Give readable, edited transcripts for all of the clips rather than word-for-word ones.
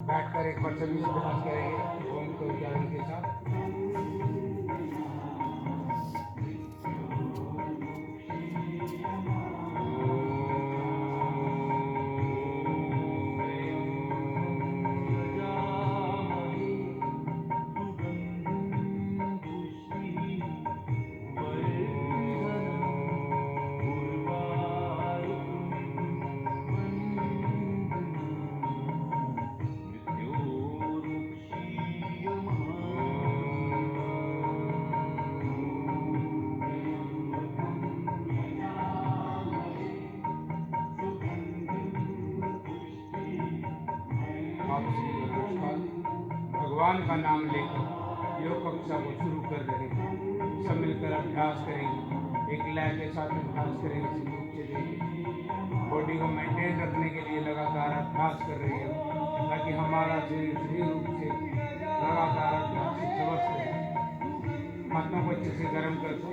बैठकर एक बार सभी अभ्यास करेंगे ओम के उच्चारण के साथ। भगवान का नाम लेकर योग कक्षा को शुरू कर रहे हैं। सब मिलकर अभ्यास करेंगे, एक लय के साथ अभ्यास करेंगे। नीचे देखिए, बॉडी को मेंटेन रखने के लिए लगातार अभ्यास कर रहे हैं ताकि हमारा शरीर सही रूप से लगातार अभ्यास से स्वस्थ रहे। हाथों को अच्छे से गर्म कर दो,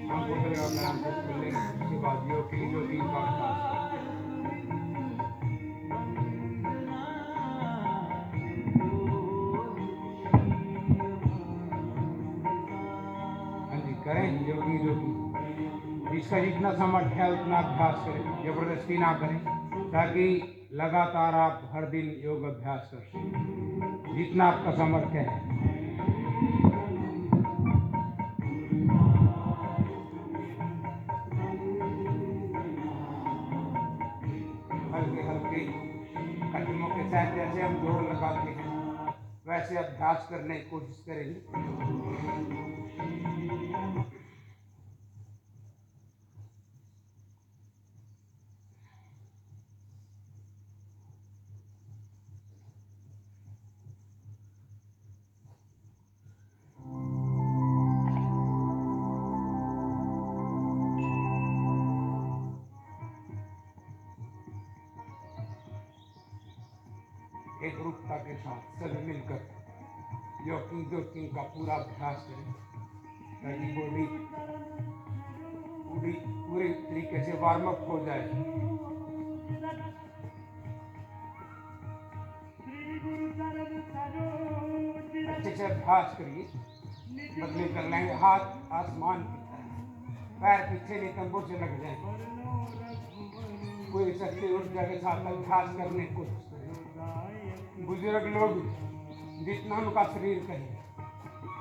हम को आराम से खोल लेंगे। उसके बाद योग का अभ्यास करें। योगी जिसका जितना सामर्थ्य है उतना अभ्यास करें, जबरदस्ती ना करें, ताकि लगातार आप हर दिन योग अभ्यास कर सकें जितना आपका सामर्थ्य है। हल्के हल्के कदमों के साथ जैसे हम दौड़ लगाते हैं वैसे अभ्यास करने की कोशिश करेंगे। एक रूपता के साथ सभी मिलकर योकिंग का पूरा अभ्यास करें ताकि बॉडी पूरी तरीके से वार्म अप हो जाए। अच्छे से अभ्यास करिए, बदले कर लेंगे। हाथ आसमान की तरफ, पैर पीछे नहीं तंबू से लग जाए। कोई शक्ति ऊर्जा के साथ अभ्यास करने की कोशिश करें। बुजुर्ग लोग जितना उनका शरीर कहे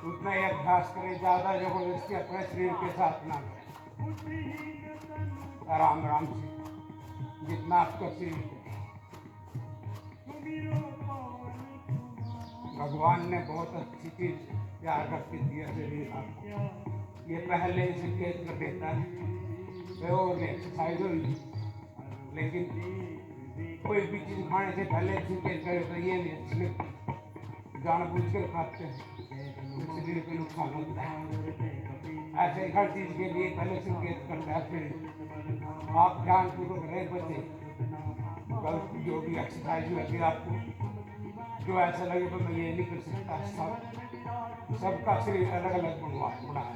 उतना ही अभ्यास करें, ज़्यादा जबरदस्ती अपने शरीर के साथ ना करें। आराम आराम से जितना आपका शरीर कहे। भगवान ने बहुत अच्छी चीज प्यार करके दिया शरीर आपको। ये पहले संकेत कर देता है और एक्सरसाइज होगी, लेकिन कोई भी चीज खाने से पहले संकेत करे तो ये नहीं जानबूझ कर खाते हैं, शरीर पे नुकसान होता है। ऐसे हर चीज के लिए पहले संकेत करता है शरीर। आप ध्यान पूर्वक रहे बच्चे, गलत जो भी एक्सरसाइज होती है आपको जो ऐसा लगे तो मैं ये नहीं कर सकता। सबका शरीर अलग अलग बना है,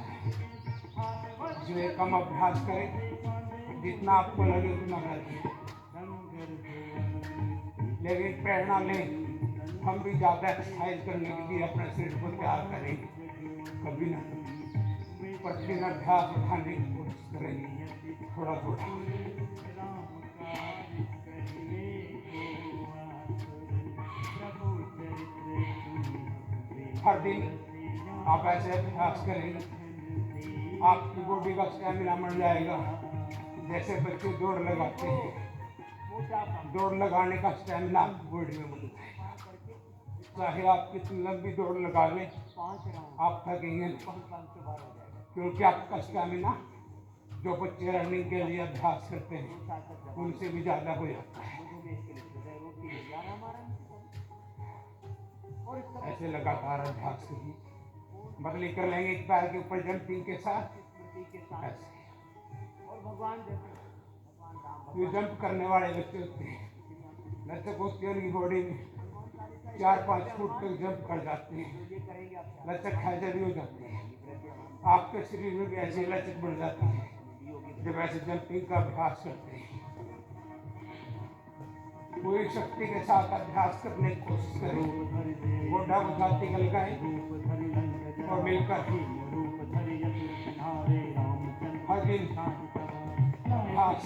इसलिए कम अभ्यास करें, जितना आपको लगे उतना करें। लेकिन प्रेरणा लें, हम भी ज़्यादा एक्सरसाइज करने के लिए अपने शरीर को तैयार करेंगे, कभी ना प्रतिदिन अभ्यास उठाने की कोशिश करेंगे थोड़ा थोड़ा। हर दिन आप ऐसे अभ्यास करेंगे, आपकी बॉडी का स्टैमिना बढ़ जाएगा। जैसे बच्चे दौड़ लगाते हैं, दौड़ लगाने का स्टैमिना आपकी बॉडी में बढ़ जाएगा। चाहे आप कितनी लंबी दौड़ लगा लें, आप थकेंगे, क्योंकि आपका स्टैमिना जो बच्चे रनिंग के लिए अभ्यास करते हैं उनसे भी ज़्यादा हो जाता है। ऐसे लगातार अभ्यास करिए, बदली कर लेंगे एक पैर के ऊपर जंपिंग के साथ। ऐसे ये जंप करने वाले बच्चे होते हैं, लचक होती है उनकी बॉडी में, 4-5 फुट तक जंप कर जाते हैं, लचक हैजरी हो जाती है। आपके शरीर में भी ऐसी लचक बढ़ जाती है जब ऐसे जंपिंग का अभ्यास करते हैं। पूरी शक्ति के साथ अभ्यास करने की कोशिश करें। गोड्डा को छाती का लगाएं और मिलकर हर दिन अभ्यास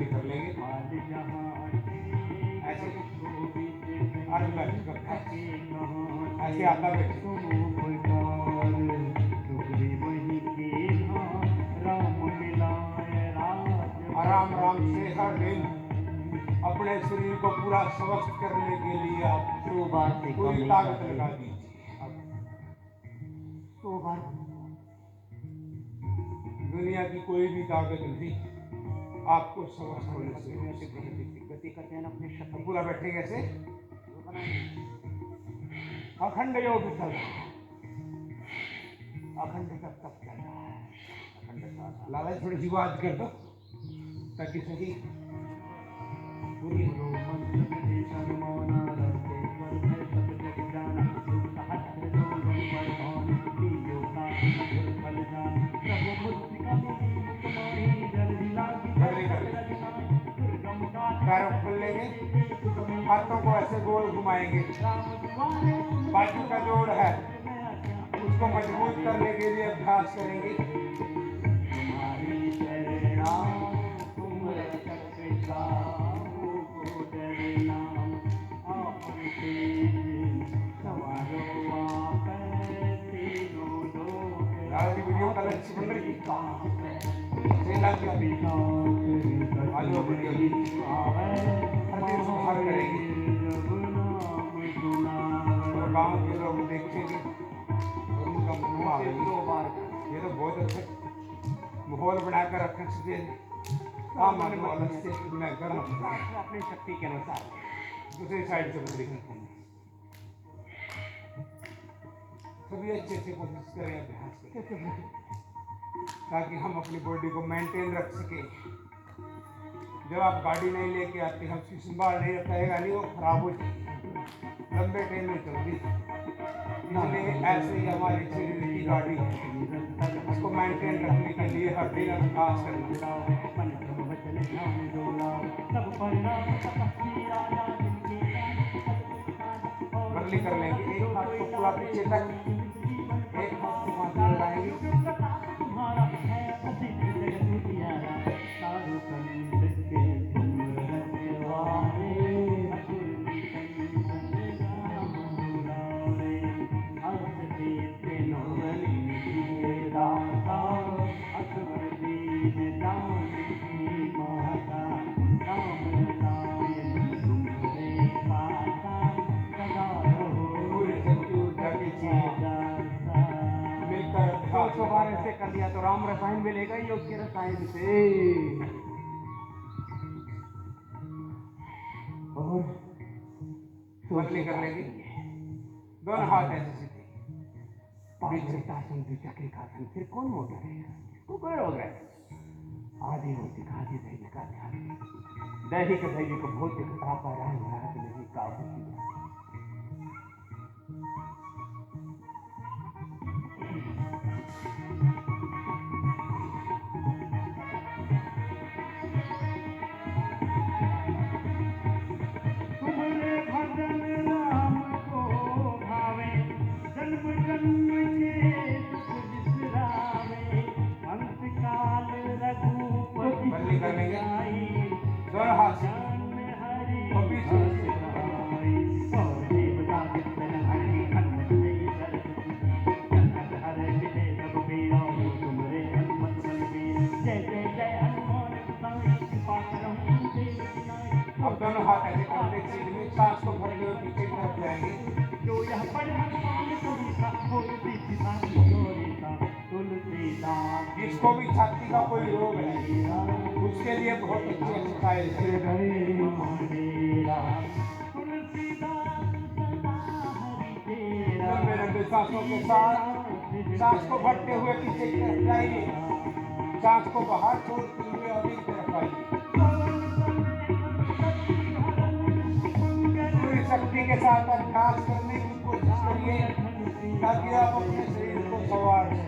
कर लेंगे। ऐसे आता बैठे आराम आराम से हर दिन अपने शरीर को पूरा स्वस्थ करने के लिए आप पूरी ताकत लगा दीजिए। दुनिया की कोई भी ताकत नहीं आपको स्वस्थ होने से गति करते हैं अपने शक्ति पूरा बैठेंगे ऐसे अखंड योग चल रहा है, अखंड तक चल रहा है। अखंड लाला थोड़ी सी बात कर दो ताकि सही पूरी पैरों खोल लेंगे, हाथों को ऐसे गोल घुमाएंगे। बाजू का जोड़ है उसको मजबूत करने के लिए अभ्यास करेंगे। वीडियो का लक्ष्य बन रही सुधार करेगी और गाँव के लोग देखेंगे और उनका ये तो बहुत अच्छा माहौल बनाकर रखने से अलग से मैं गर्म अपनी शक्ति के अनुसार दूसरी साइड से बदली सभी अच्छे से कोशिश करें अभ्यास करें ताकि हम अपनी बॉडी को मेंटेन रख सके। जब आप गाड़ी नहीं लेके आते हम उसकी संभाल नहीं रखा है गाड़ी वो खराब हो जाएगी, लंबे टाइम में चलती। इसलिए ऐसे ही हमारी शरीर की गाड़ी है उसको मेंटेन रखने के लिए हर दिन अभ्यास करना। बदली कर लेंगे, एक हाथ को पूरा पीछे तक, एक हाथ को माथे लगाएंगे। से कर दिया तो राम रसायन मिलेगा योग्य रसायन से। और बदली कर लेंगे, दोनों हाथ ऐसे सीधे, फिर कौन मोटा है तो कोई रोग है। आदि भौतिक आदि दैनिक का ध्यान, दैहिक दैनिक भौतिक तापा नहीं काबू बदली कर लेंगे, दोनों हाथ और पीछे अब दोनों हाथ ऐसे करते सीधे सांस को भरने और पीछे की तरफ जाएंगे। जो यह जिसको भी छाती का कोई रोग है उसके लिए बहुत अच्छी एक्सरसाइज है। लंबे लंबे सांसों के साथ सांस को भरते हुए पीछे की तरफ जाइए, सांस को बाहर छोड़ते हुए आगे की तरफ आइए। पूरी शक्ति के साथ अभ्यास करने की कोशिश करिए ताकि आप अपने शरीर को संवार लें।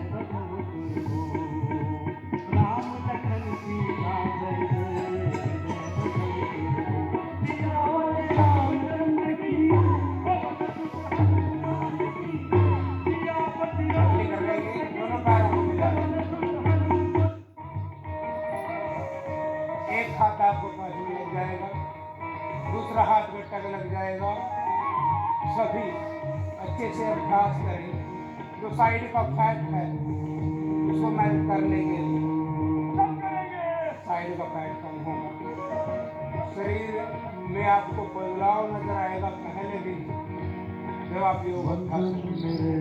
दोनों पैरों को मिला एक हाथ आपको पास में लग जाएगा, दूसरा हाथ में टक लग जाएगा। सभी अच्छे से अभ्यास करें। जो साइड का फैट है उसको मेल्ट करने के लिए साइड का फैट कम होगा। शरीर में आपको बदलाव नजर आएगा पहले दिन जब आप योग अभ्यास करेंगे,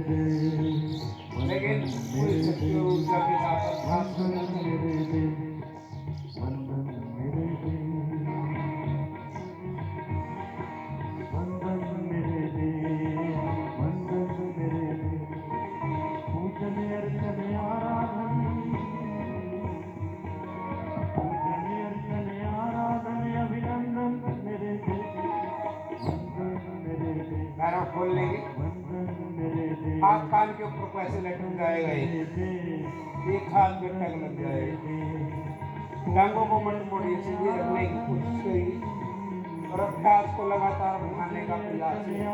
लेकिन पूरी शक्ति और ऊर्जा के साथ अभ्यास करना चाहिए। खोल लेंगे, हाथ कान के ऊपर कैसे लटक जाएगा, एक हाथ में टक लग जाएगा। टांगों को मत मोड़िए, सीधे रखने की कोशिश करिए और अभ्यास को लगातार बढ़ाने का प्रयास करिए।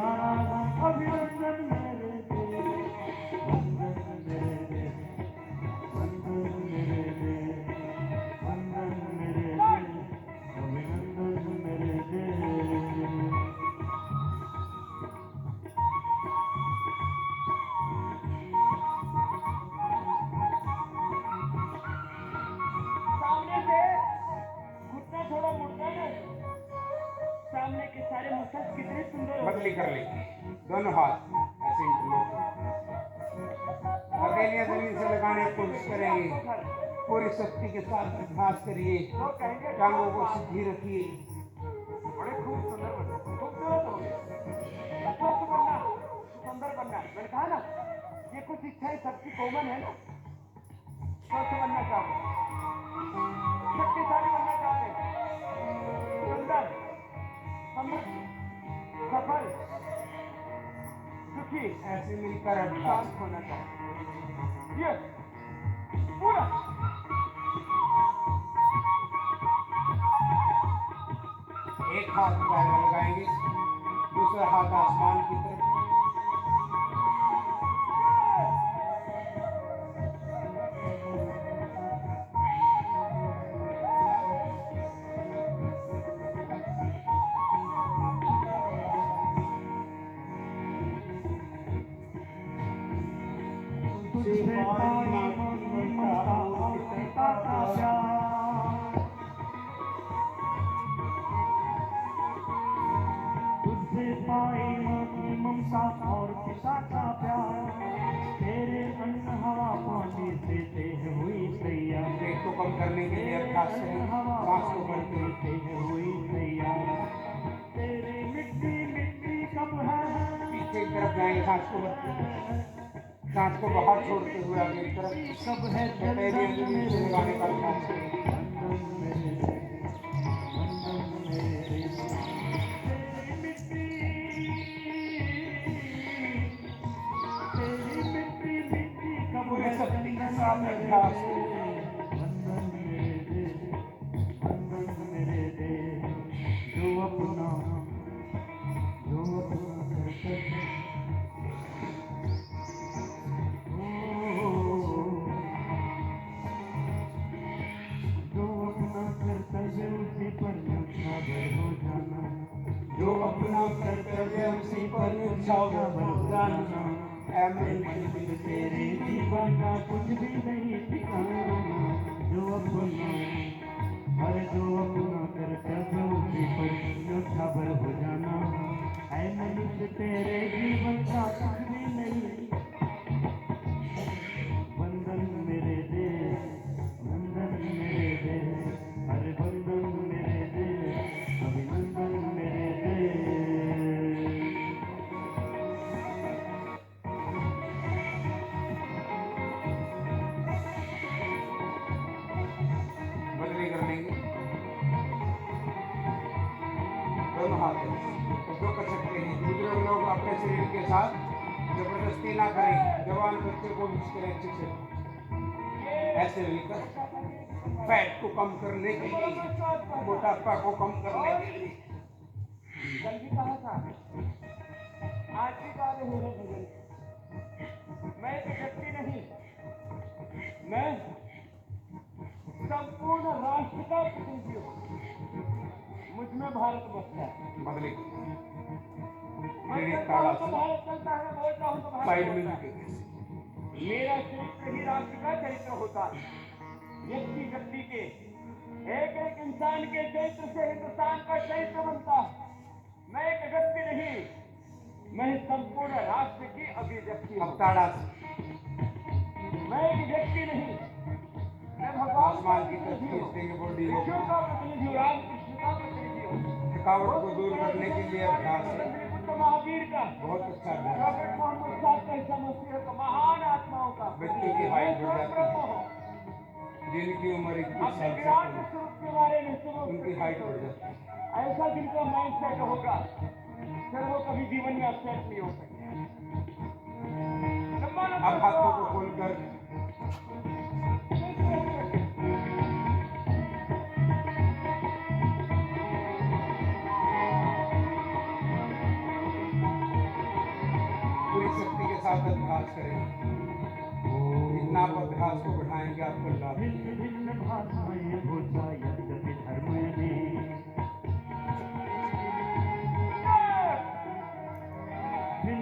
बदली कर लेंगे, दोनों हाथ ऐसे हथेलियां जमीन से लगाने की कोशिश करेंगे। पूरी शक्ति के साथ अभ्यास करिए, टांगों को सीधी रखिए। बड़े खूब सुंदर बनना, सुंदर बनना। मैंने कहा ना, ये कुछ इच्छाएं सबकी कॉमन है ना। स्वस्थ बनना चाहते, शक्तिशाली बनना चाहते, सुंदर, समृद्ध, सफल, सुखी, ऐसे मिलकर अभ्यास होना चाहिए। ये पूरा एक हाथ पैर में लगाएंगे, दूसरा हाथ आसमान की तरफ। और पिता का प्यार, तेरे अन्न हवा पानी से देह हुई तैयार। पेट को कम करने के लिए अभ्यास करें, सांस को बढ़ते हुई तैयार। तेरी मिट्टी मिट्टी कब है, पीछे की तरफ जाएंगे, सांस को बढ़ते, सांस को बाहर छोड़ते हुए आगे की तरफ। सब है लगाने का अभ्यास करें। अभ्यास जो अपना कर्तव्य उसी पर न्यौछावर हो जाना, जो अपना कर्तव्य उसी पर न्यौछावर हो जाना। तेरे जीवन का कुछ भी नहीं ठिकाना, जो अपना कर्तव्य उसी पर न्यौछावर हो जाना। ऐ मनुष्य तेरे जीवन का कुछ भी नहीं, बंधन मेरे दे, बंधन मेरे दे, अरे बंधन मेरे दे, अभिनंदन मेरे दे। हाथ है, तो जो कर सकते हैं। बुजुर्ग लोग अपने शरीर के साथ जबरदस्ती ना करें, जवान बच्चे को यूज करें अच्छे से, ऐसे मिलकर फैट को कम करने के लिए, मोटापा को कम करने के लिए। कल भी कहा था, आज भी कहा है भजन, मैं एक व्यक्ति नहीं, मैं संपूर्ण राष्ट्र का प्रतिनिधि हूँ। मुझ में भारत बसता है। बदले मैं चलता हूँ तो भारत चलता है, बोलता हूँ तो भारत साइड बोलता में है। मेरा चरित्र ही राष्ट्र का चरित्र होता है। व्यक्ति व्यक्ति के, एक एक इंसान के चरित्र से हिंदुस्तान का चरित्र बनता है। मैं एक व्यक्ति नहीं, मैं संपूर्ण राष्ट्र की अभिव्यक्ति हूँ। मैं एक व्यक्ति नहीं, मैं भगवान का प्रतिनिधि हूँ, विष्णु का प्रतिनिधि हूँ, रामकृष्ण का प्रतिनिधि हूँ। थकावट को दूर करने के लिए अभ्यास है, बुद्ध महावीर का, बहुत अच्छा अभ्यास। प्रॉफेट मोहम्मद साहब का, ईसा मसीह का, महान आत्माओं का। बच्चों की हाइट बढ़ जाती है, जिनकी उम्र 21 साल से कम, स्वरूप के बारे में उनकी हाइट बढ़ जाती है। ऐसा जिनका माइंड सेट होगा, फिर वो कभी जीवन में अपसेट नहीं हो सकते। अब हाथों को खोलकर पूरी शक्ति के साथ अभ्यास करें। इतना आप अभ्यास को बढ़ाएंगे, आपको लाभ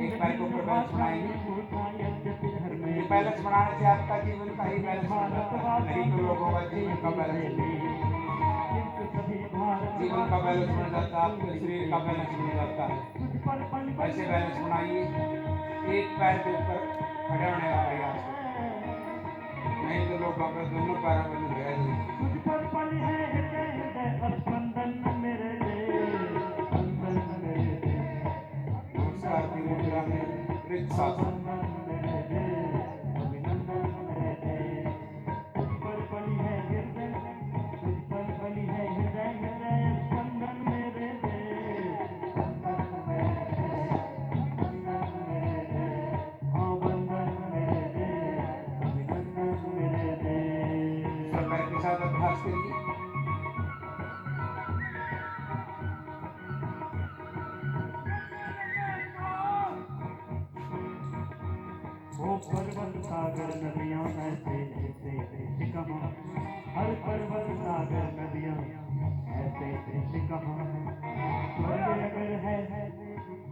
एक पैर को ऊपर बैलेंस बनाएंगे। ये बैलेंस बनाने से आपका जीवन का ही बैलेंस बन जाता है, नहीं तो लोगों का जीवन का बैलेंस, जीवन का बैलेंस बन जाता है, आपके शरीर का बैलेंस बन जाता है। ऐसे बैलेंस बनाइए, एक पैर के ऊपर खड़े होने का प्रयास करें, नहीं तो लोग आपके दोनों पैरों में रह जाएंगे। नमस्कार की मुद्रा में वृक्षासन। अभ्यास करिए। वो पर्वत सागर नदियां ऐसे ऐसे कहाँ, हर पर्वत सागर नदियां ऐसे ऐसे कहाँ। स्वर्ग अगर है,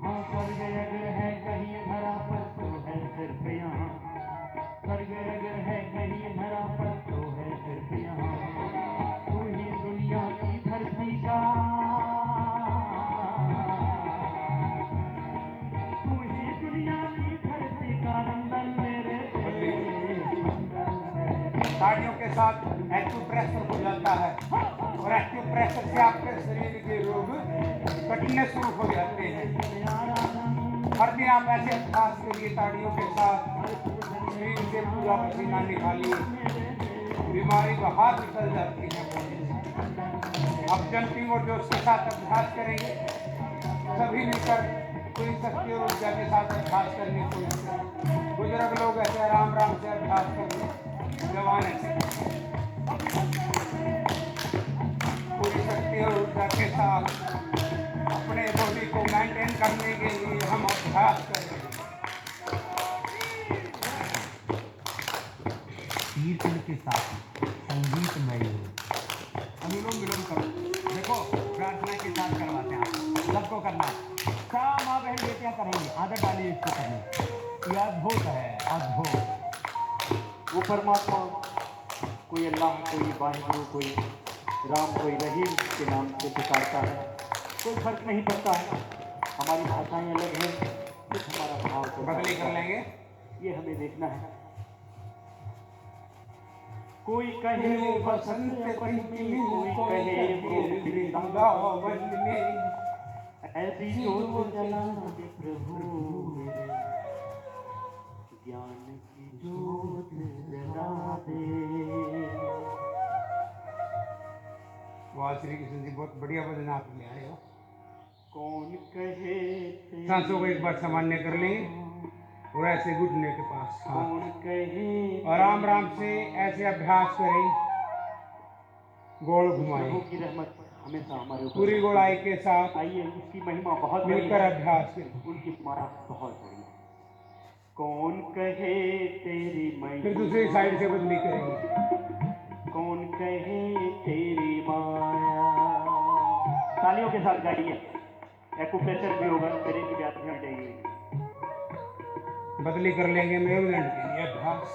हाँ स्वर्ग अगर है कहीं धरा पर तो है सिर्फ यहाँ। स्वर्ग अगर है कहीं धरा पर तो है सिर्फ यहाँ। तू ही दुनिया की धरती का, तू ही दुनिया की धरती का नंदन मेरे। ताड़ियों के साथ एक्टिव प्रेशर हो जाता है, और एक्टिव प्रेशर से आपके शरीर के रोग कटने शुरू हो जाते हैं। हर दिन आप ऐसे अभ्यास करिए, ताड़ियों के साथ शरीर से पूरा पसीना निकालिए, बीमारी बाहर निकल जाती है। आप जंपिंग और जोश के साथ अभ्यास करेंगे, सभी मिलकर पूरी शक्ति और ऊर्जा के साथ अभ्यास करने की कोशिश करें। बुजुर्ग लोग ऐसे आराम आराम से अभ्यास करें, जवान ऐसे पूरी शक्ति और ऊर्जा के साथ अपने बॉडी को मेंटेन करने के लिए हम अभ्यास करें। कीर्तन के साथ संगीतमय अनुलोम विलोम करो। देखो प्रार्थना के साथ करवाते हैं, आप सबको करना है। सब माँ बहन बेटियां करेंगे, आदत डालिए इसको करने। यह अद्भुत है, अद्भुत। वो परमात्मा, कोई अल्लाह, कोई वाहिगुरु, कोई राम, कोई रहीम के नाम से पुकारता है। कोई फर्क नहीं पड़ता है, हमारी भाषाएं अलग हैं, कुछ हमारा भाव तो बदली कर लेंगे। ये हमें देखना है। कोई कहे वो बसंत पंचमी, कोई कहे वो वृंदावन में, ऐसी जोत जला दे प्रभु मेरे, ज्ञान की जोत जला दे। वाह श्री कृष्ण जी, बहुत बढ़िया भजन आप ले आए हो। कौन कहे सांसों को एक बार सामान्य कर लेंगे और ऐसे घुटने के पास कौन कहे और आराम आराम से ऐसे अभ्यास करें, गोल घुमाएं प्रभु की रहमत हमेशा हमारे ऊपर पूरी गोलाई के साथ आइए। उसकी महिमा बहुत बड़ी मिलकर है, अभ्यास करें। उनकी मारा बहुत बड़ी है। कौन कहे तेरी फिर महिमा, दूसरी साइड से बदली करेंगे। कौन कहे तेरी माया। तालियों के साथ गाइए, एक्यूप्रेशर भी होगा, मेरे की बात ध्यान देंगे। बदली कर लेंगे मेरुदंड के लिए अभ्यास।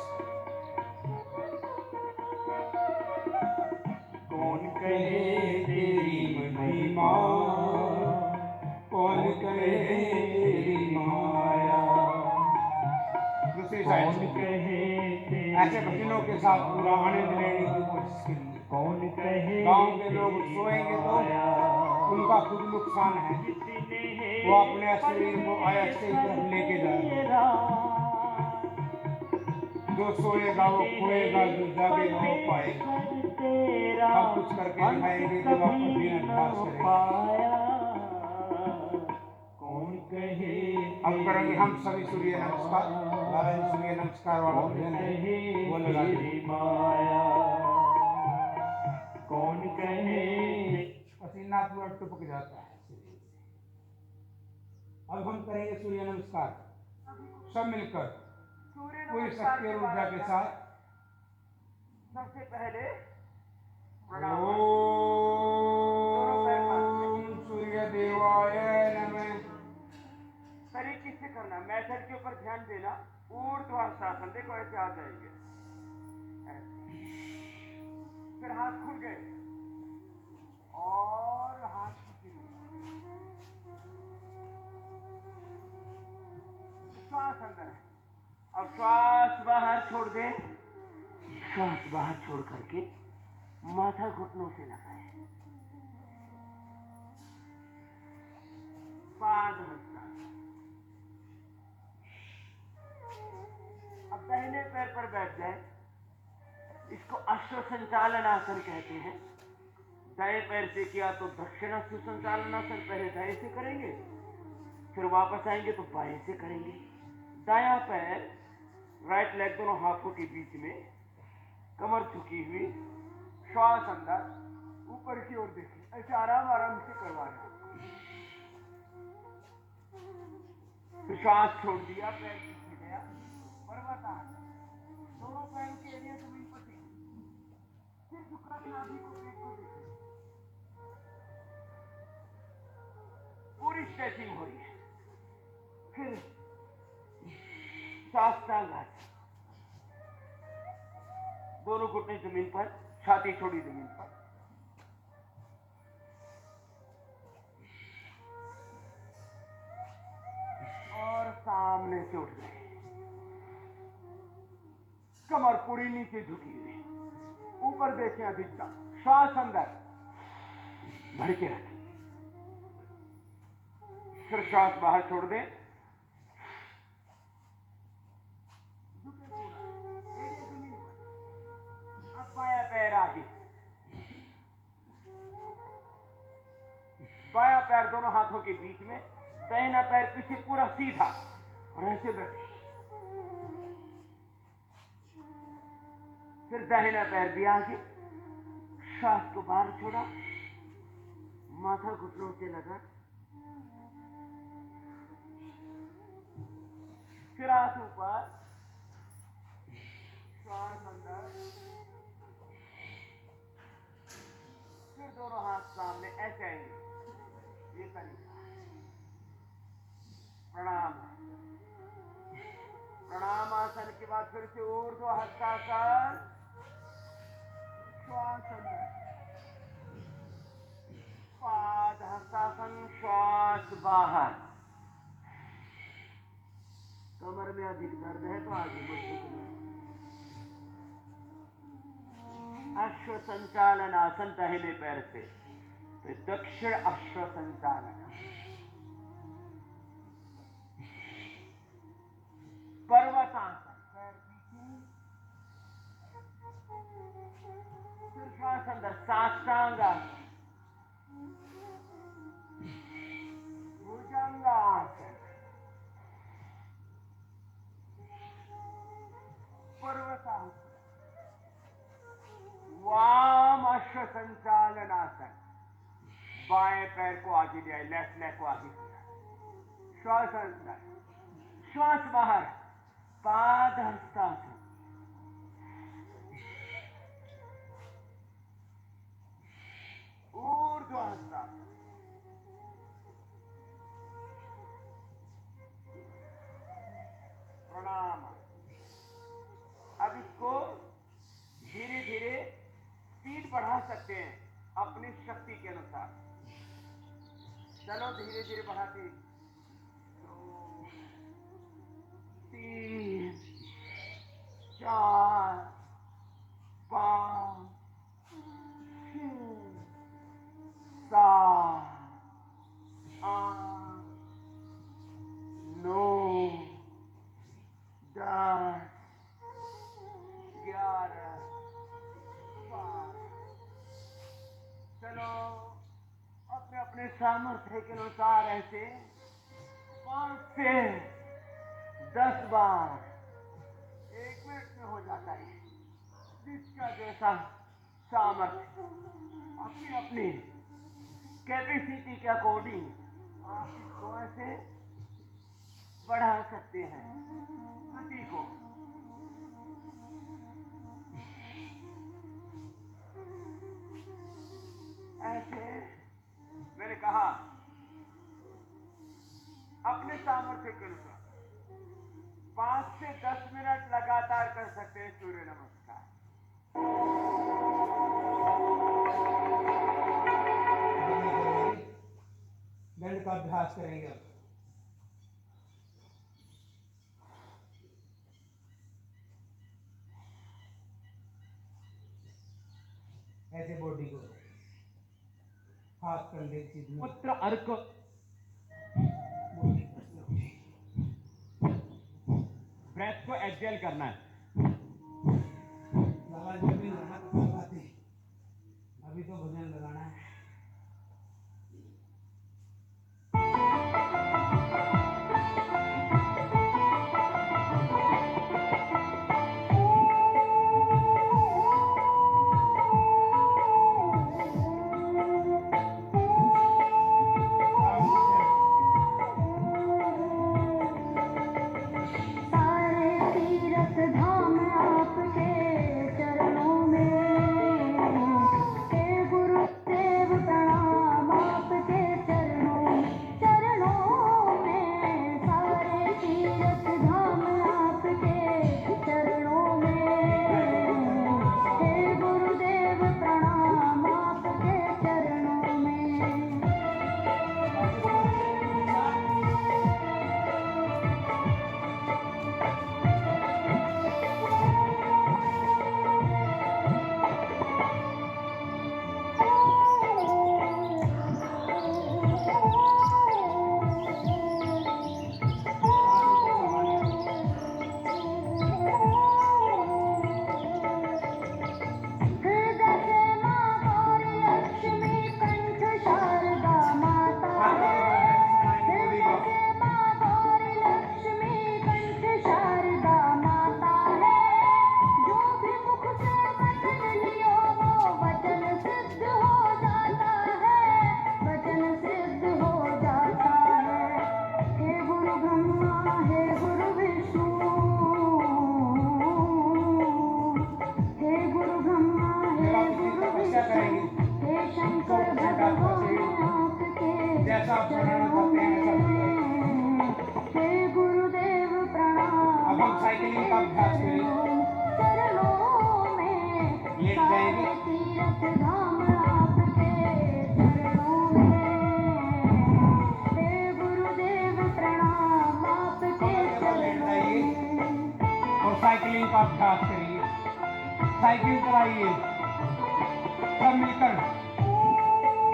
कौन कहे तेरी महिमा, कौन कहे तेरी माया। दूसरी साइड कौन से कहे तेरी ऐसे भजनों के साथ पूरा आनंद लेने की कोशिश करिए। कौन कहे गांव के लोग सोएंगे तो उनका खुद नुकसान है, वो अपने शरीर को आयत से तरफ लेके जा रहे हैं। जो सोएगा वो खोएगा, जो जागेगा वो पाएगा। हम कुछ करके दिखाएंगे जब आप कठिन अभ्यास करेंगे। कौन कहे अब करेंगे हम सभी सूर्य नमस्कार। नारायण सूर्य नमस्कार वाला भजन है, वो लगा देंगे। कौन कहे पसीना पूरा टपक जाता है शरीर से। अब हम करेंगे सूर्य नमस्कार सब मिलकर पूरी शक्ति और ऊर्जा के साथ। सबसे पहले ओम सूर्य देवाय नमः। शरीर किससे करना, मैथड के ऊपर ध्यान देना। ऊर्ध्वाधर, देखो ऐसे आ जाएंगे, फिर हाथ खुल गए और हाथ श्वास अंदर है। अब श्वास बाहर छोड़ दे, श्वास बाहर छोड़ करके माथा घुटनों से लगाए, पाद हंसना। अब दाहिने पैर पर बैठ जाए, इसको अश्व संचालन आसन कहते हैं। दाएं पैर से किया तो दक्षिणाश्व संचालन आसन, पहले दाएं से करेंगे, फिर वापस आएंगे तो बाएं से करेंगे। दायां पैर राइट लेग दोनों हाथों के बीच में, कमर झुकी हुई, श्वास अंदर, ऊपर की ओर देखें। ऐसे आराम आराम से करवा रहे हैं। फिर श्वास छोड़ दिया, पैर पीछे गया, पर्वतासन, दोनों पैरों के एरिया जमीन पर थे, फिर शुक्र नाभि को पेट को देखें, पूरी स्ट्रेचिंग हो रही है। फिर साष्टांग आसन, दोनों घुटने जमीन पर, छाती छोड़ी जमीन पर, और सामने से उठ गए, कमर पूरी नीचे झुकी हुई, ऊपर देखें अधिकतम, श्वास अंदर भर के रखें, फिर श्वास बाहर छोड़ दें। अब बाया पैर आगे, बाया पैर दोनों हाथों के बीच में, दाहिना पैर पीछे पूरा सीधा और ऐसे बैठे। फिर दाहिना पैर भी आगे, श्वास को बाहर छोड़ा, माथा घुटनों से लगा, फिर हाथ ऊपर, श्वास अंदर, फिर दोनों हाथ सामने, ऐसे आएंगे। ये तरीका प्रणाम। प्रणाम आसन के बाद फिर से ऊर्ध्व हस्तासन, श्वास अंदर, पाद हस्तासन, श्वास बाहर। कमर में अधिक दर्द है तो आगे मजबूत। अश्व संचालन आसन दाहिने पैर से, तो दक्षिण अश्व संचालन, पर्वतासन, पैर पीछे, फिर श्वास अंदर, साष्टांग आसन, संचालनासन। बाएं पैर को आगे लिया, लेफ्ट लेग को आगे किया, श्वास अंदर, श्वास बाहर, पाद हस्तासन। ऊर्ध्व हस्तासन। प्रणाम। अब इसको धीरे धीरे स्पीड बढ़ा सकते हैं अपनी शक्ति के अनुसार। चलो धीरे धीरे बढ़ाते, 2 3 4 5 6 7 8 9 10 11 12। चलो अपने अपने सामर्थ्य के अनुसार ऐसे 5 से 10 बार 1 मिनट में हो जाता है। जिसका जैसा सामर्थ्य, अपनी अपनी कैपेसिटी के अकॉर्डिंग आप इसको ऐसे बढ़ा सकते हैं गति को। ऐसे मैंने कहा अपने सामर्थ्य के अनुसार 5 से 10 मिनट लगातार कर सकते हैं सूर्य नमस्कार। दंड का अभ्यास करेंगे अब। ऐसे बॉडी को हाथ कंधे सीधे पुत्र अर्क ब्रेथ को एक्सेल करना है। लगा जो भी लगा तो बात है, अभी तो भजन लगाना है। जैसा आप बनाना चाहते हैं ऐसा बताइए। अब हम साइकिलिंग का अभ्यास करेंगे। लेट जाएंगे, और साइकिलिंग का अभ्यास करिए। साइकिल चलाइए, सब मिलकर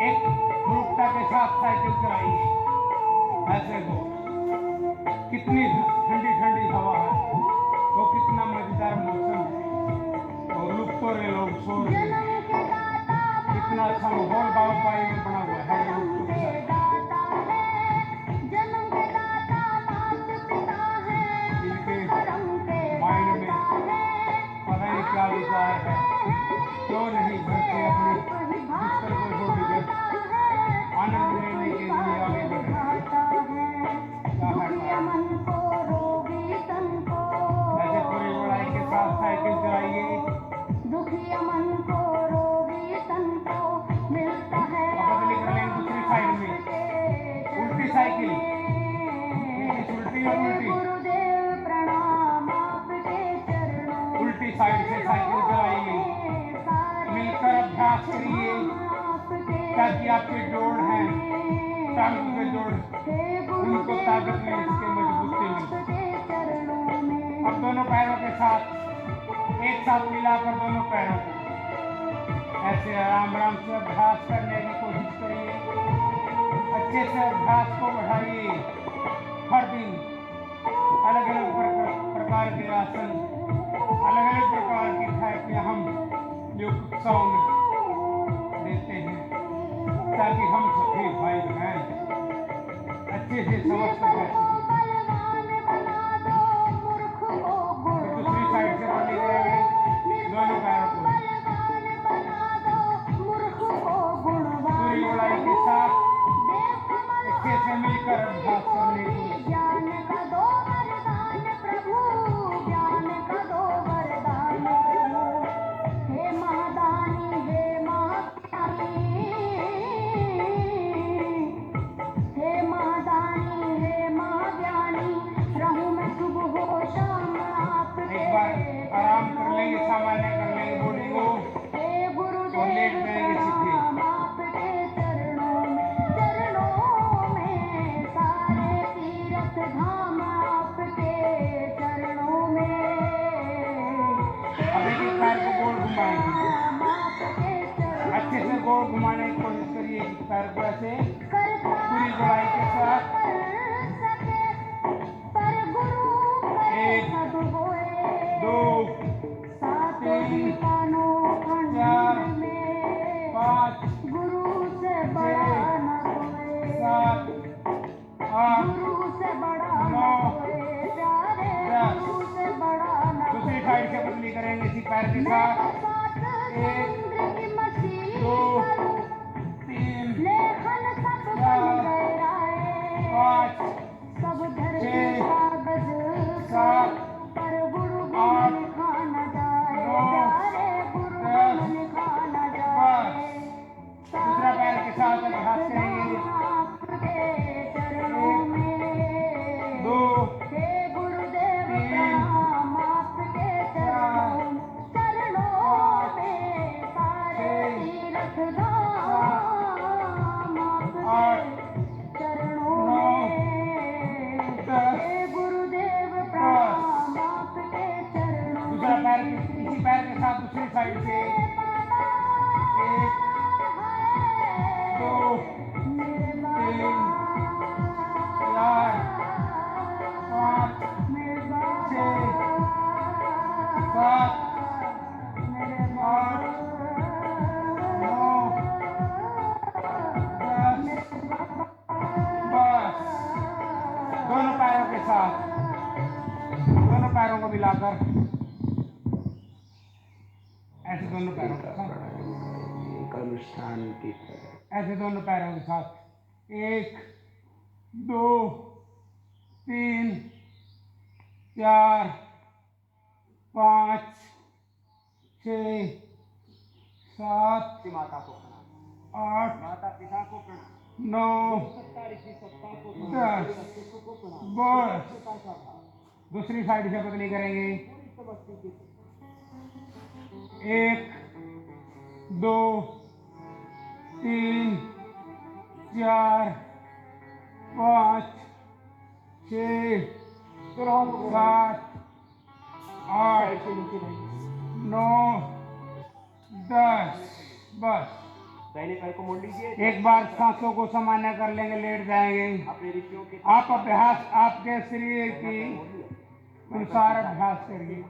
एक ग्रुपता के साथ साइकिल चलाइए। ऐसे को कितनी ठंडी ठंडी हवा है, वो कितना मजेदार मौसम है, और लुप्तो रे लोग सो रहे हैं। कितना अच्छा माहौल बाबूपाई में बना हुआ है। इनके माइंड में पता नहीं क्या विचार है। क्यों नहीं घर से अपने बिस्तर को छोड़कर आनंद लेने के लिए आगे बढ़े? ऐसे पूरी बड़ाई के साथ साइकिल चलाइए। दुखिया मन को रोगी तन को मिलता है बदली कर लेंगे दूसरी साइड में, उल्टी साइकिल, उल्टी और उल्टी, गुरुदेव प्रणाम आपके चरणों उल्टी साइड से साइकिल चलाइए। मिलकर अभ्यास करिए ताकि आपके जोड़ हैं, टांगों के जोड़, उनको ताकत मिले, इसके मजबूती मिले। अब दोनों पैरों के साथ एक साथ मिलाकर दोनों पैरों को ऐसे आराम आराम से अभ्यास करने की कोशिश करिए। अच्छे से अभ्यास को बढ़ाइए। हर दिन अलग अलग प्रकार के आसन, अलग अलग प्रकार की थेरेपियां हम योग कक्षाओं में देते हैं ताकि हम सभी भाई बहन अच्छे से समझ सकें। दूसरी साइड से पकड़े गए दोनों पैरों को पूरी उड़ाई के साथ अच्छे से मिलकर अभ्यास करने को। ज्ञान का दो वरदान प्रभु, ज्ञान का दो वरदान प्रभु, हे महादानी हे महादानी, हे महादानी हे महाज्ञानी, रहूं मैं सुबह हो शाम आपके। एक बार आराम कर लेंगे, सामान्य कर लेंगे बॉडी को हे और गुरुदेव लेट जाएंगे सीधे। प्रणाम आपके चरणों में सारे तीर्थ धाम आपके चरणों में। अब एक एक पैर को गोल घुमाएंगे, आपके चरणों अच्छे से गोल घुमाने की कोशिश करिए। एक पैर को ऐसे करता पूरी गोलाई के साथ कर सके, पर गुरु एक, सब होए। दो, सातों तीन, दीवानों खंड चार, में 5, गुरु से बड़ा न कोई, 7, 8, गुरु से बड़ा न 9, कोई प्यारे, 10। गुरु से बड़ा न दूसरी कोई। साइड से बदली करेंगे इसी पैर के मैं साथ। तो सात समुद्र की मछली 2, करूं, 3, लेखन सब बन 4, गए राय, 5, सब धरती 6, कागज 7, पर गुरु 8, बिन खा न जाए, 9, प्यारे गुरु 10, बिन खा न बस। जाए। दूसरा पैर के साथ अभ्यास करेंगे। आपके चरणों में 2, हे गुरुदेव 3, प्रणाम आपके चरणों में सारे तीर्थ धाम आपके चरणों में। 10। हे गुरुदेव प्रणाम आपके चरणों दूसरा पैर इसी पैर के साथ दूसरी साइड से 1, 2, 3, 4, 5, 6, 7, 8, 9, 10। बस दोनों पैरों के साथ, दोनों पैरों को मिलाकर ऐसे दोनों पैरों के साथ, एक अनुष्ठान की तरह ऐसे दोनों पैरों के साथ 1, 2, 3, 4, 5, 6, 7, माता को प्रणाम, 8, माता पिता को प्रणाम, 9, सत्ता ऋषि सत्ता को 10। प्रणाम, बस दूसरी साइड से बदली करेंगे। 1, 2, 3, 4, 5, 6, 7, 8, 9, 10। बस दाहिने पैर को मोड़ लीजिए, एक बार सांसों को सामान्य कर लेंगे, लेट जाएंगे। अपने ऋषियों के आप अभ्यास आपके शरीर की अनुसार अभ्यास करिए।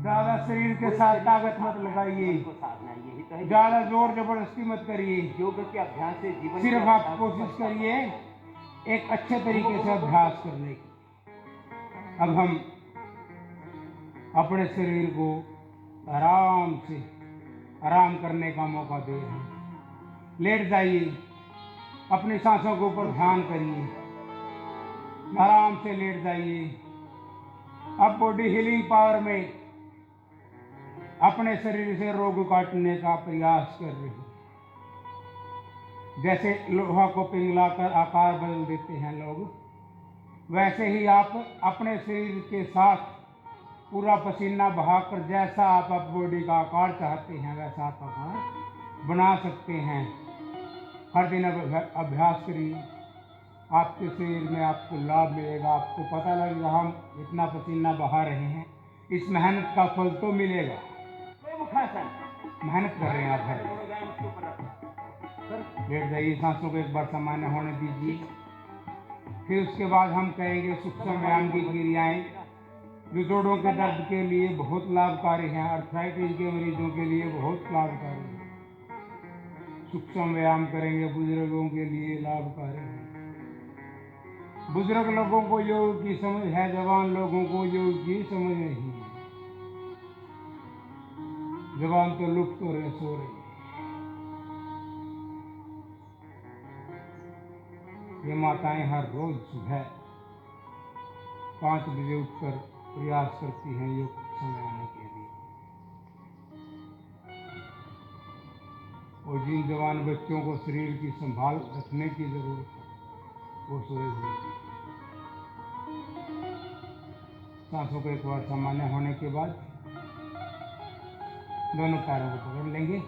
ज्यादा शरीर के साथ ताकत मत लगाइए, साधना यही तो है। ज्यादा जोर जबरदस्ती मत करिए। योग के अभ्यास से जीवन सिर्फ आप कोशिश करिए एक अच्छे तरीके से अभ्यास करने की। अब हम अपने शरीर को आराम से आराम करने का मौका दे रहे हैं। लेट जाइए, अपनी सांसों के ऊपर ध्यान करिए, आराम से लेट जाइए। अब बॉडी हीलिंग पावर में अपने शरीर से रोग काटने का प्रयास कर रही है। जैसे लोहा को पिघलाकर आकार बदल देते हैं लोग, वैसे ही आप अपने शरीर के साथ पूरा पसीना बहाकर जैसा आप बॉडी का आकार चाहते हैं वैसा आप आकार बना सकते हैं। हर दिन अभ्यास करिए, आपके शरीर में आपको लाभ मिलेगा। आपको पता लगेगा हम इतना पसीना बहा रहे हैं, इस मेहनत का फल तो मिलेगा। मेहनत कर रहे हैं आप हर लेट जाइए, सांसों को एक बार सामान्य होने दीजिए। फिर उसके बाद हम कहेंगे सूक्ष्म व्यायाम की क्रियाएं जो जोड़ों के दर्द के लिए बहुत लाभकारी हैं, आर्थराइटिस के मरीजों के लिए बहुत लाभकारी है। सूक्ष्म व्यायाम करेंगे, बुजुर्गों के लिए लाभकारी है। बुजुर्ग लोगों को योग की समझ है, जवान लोगों को योग की समझ नहीं है। जवान तो लुप्त हो रहे, सो रहे। ये माताएं हर रोज सुबह 5 बजे उठकर प्रयास करती हैं योग समय आने के लिए। और जिन जवान बच्चों को शरीर की संभाल रखने की जरूरत है वो सोए हुए। सांसों को एक बार सामान्य होने के बाद दोनों पैरों को पकड़ लेंगे,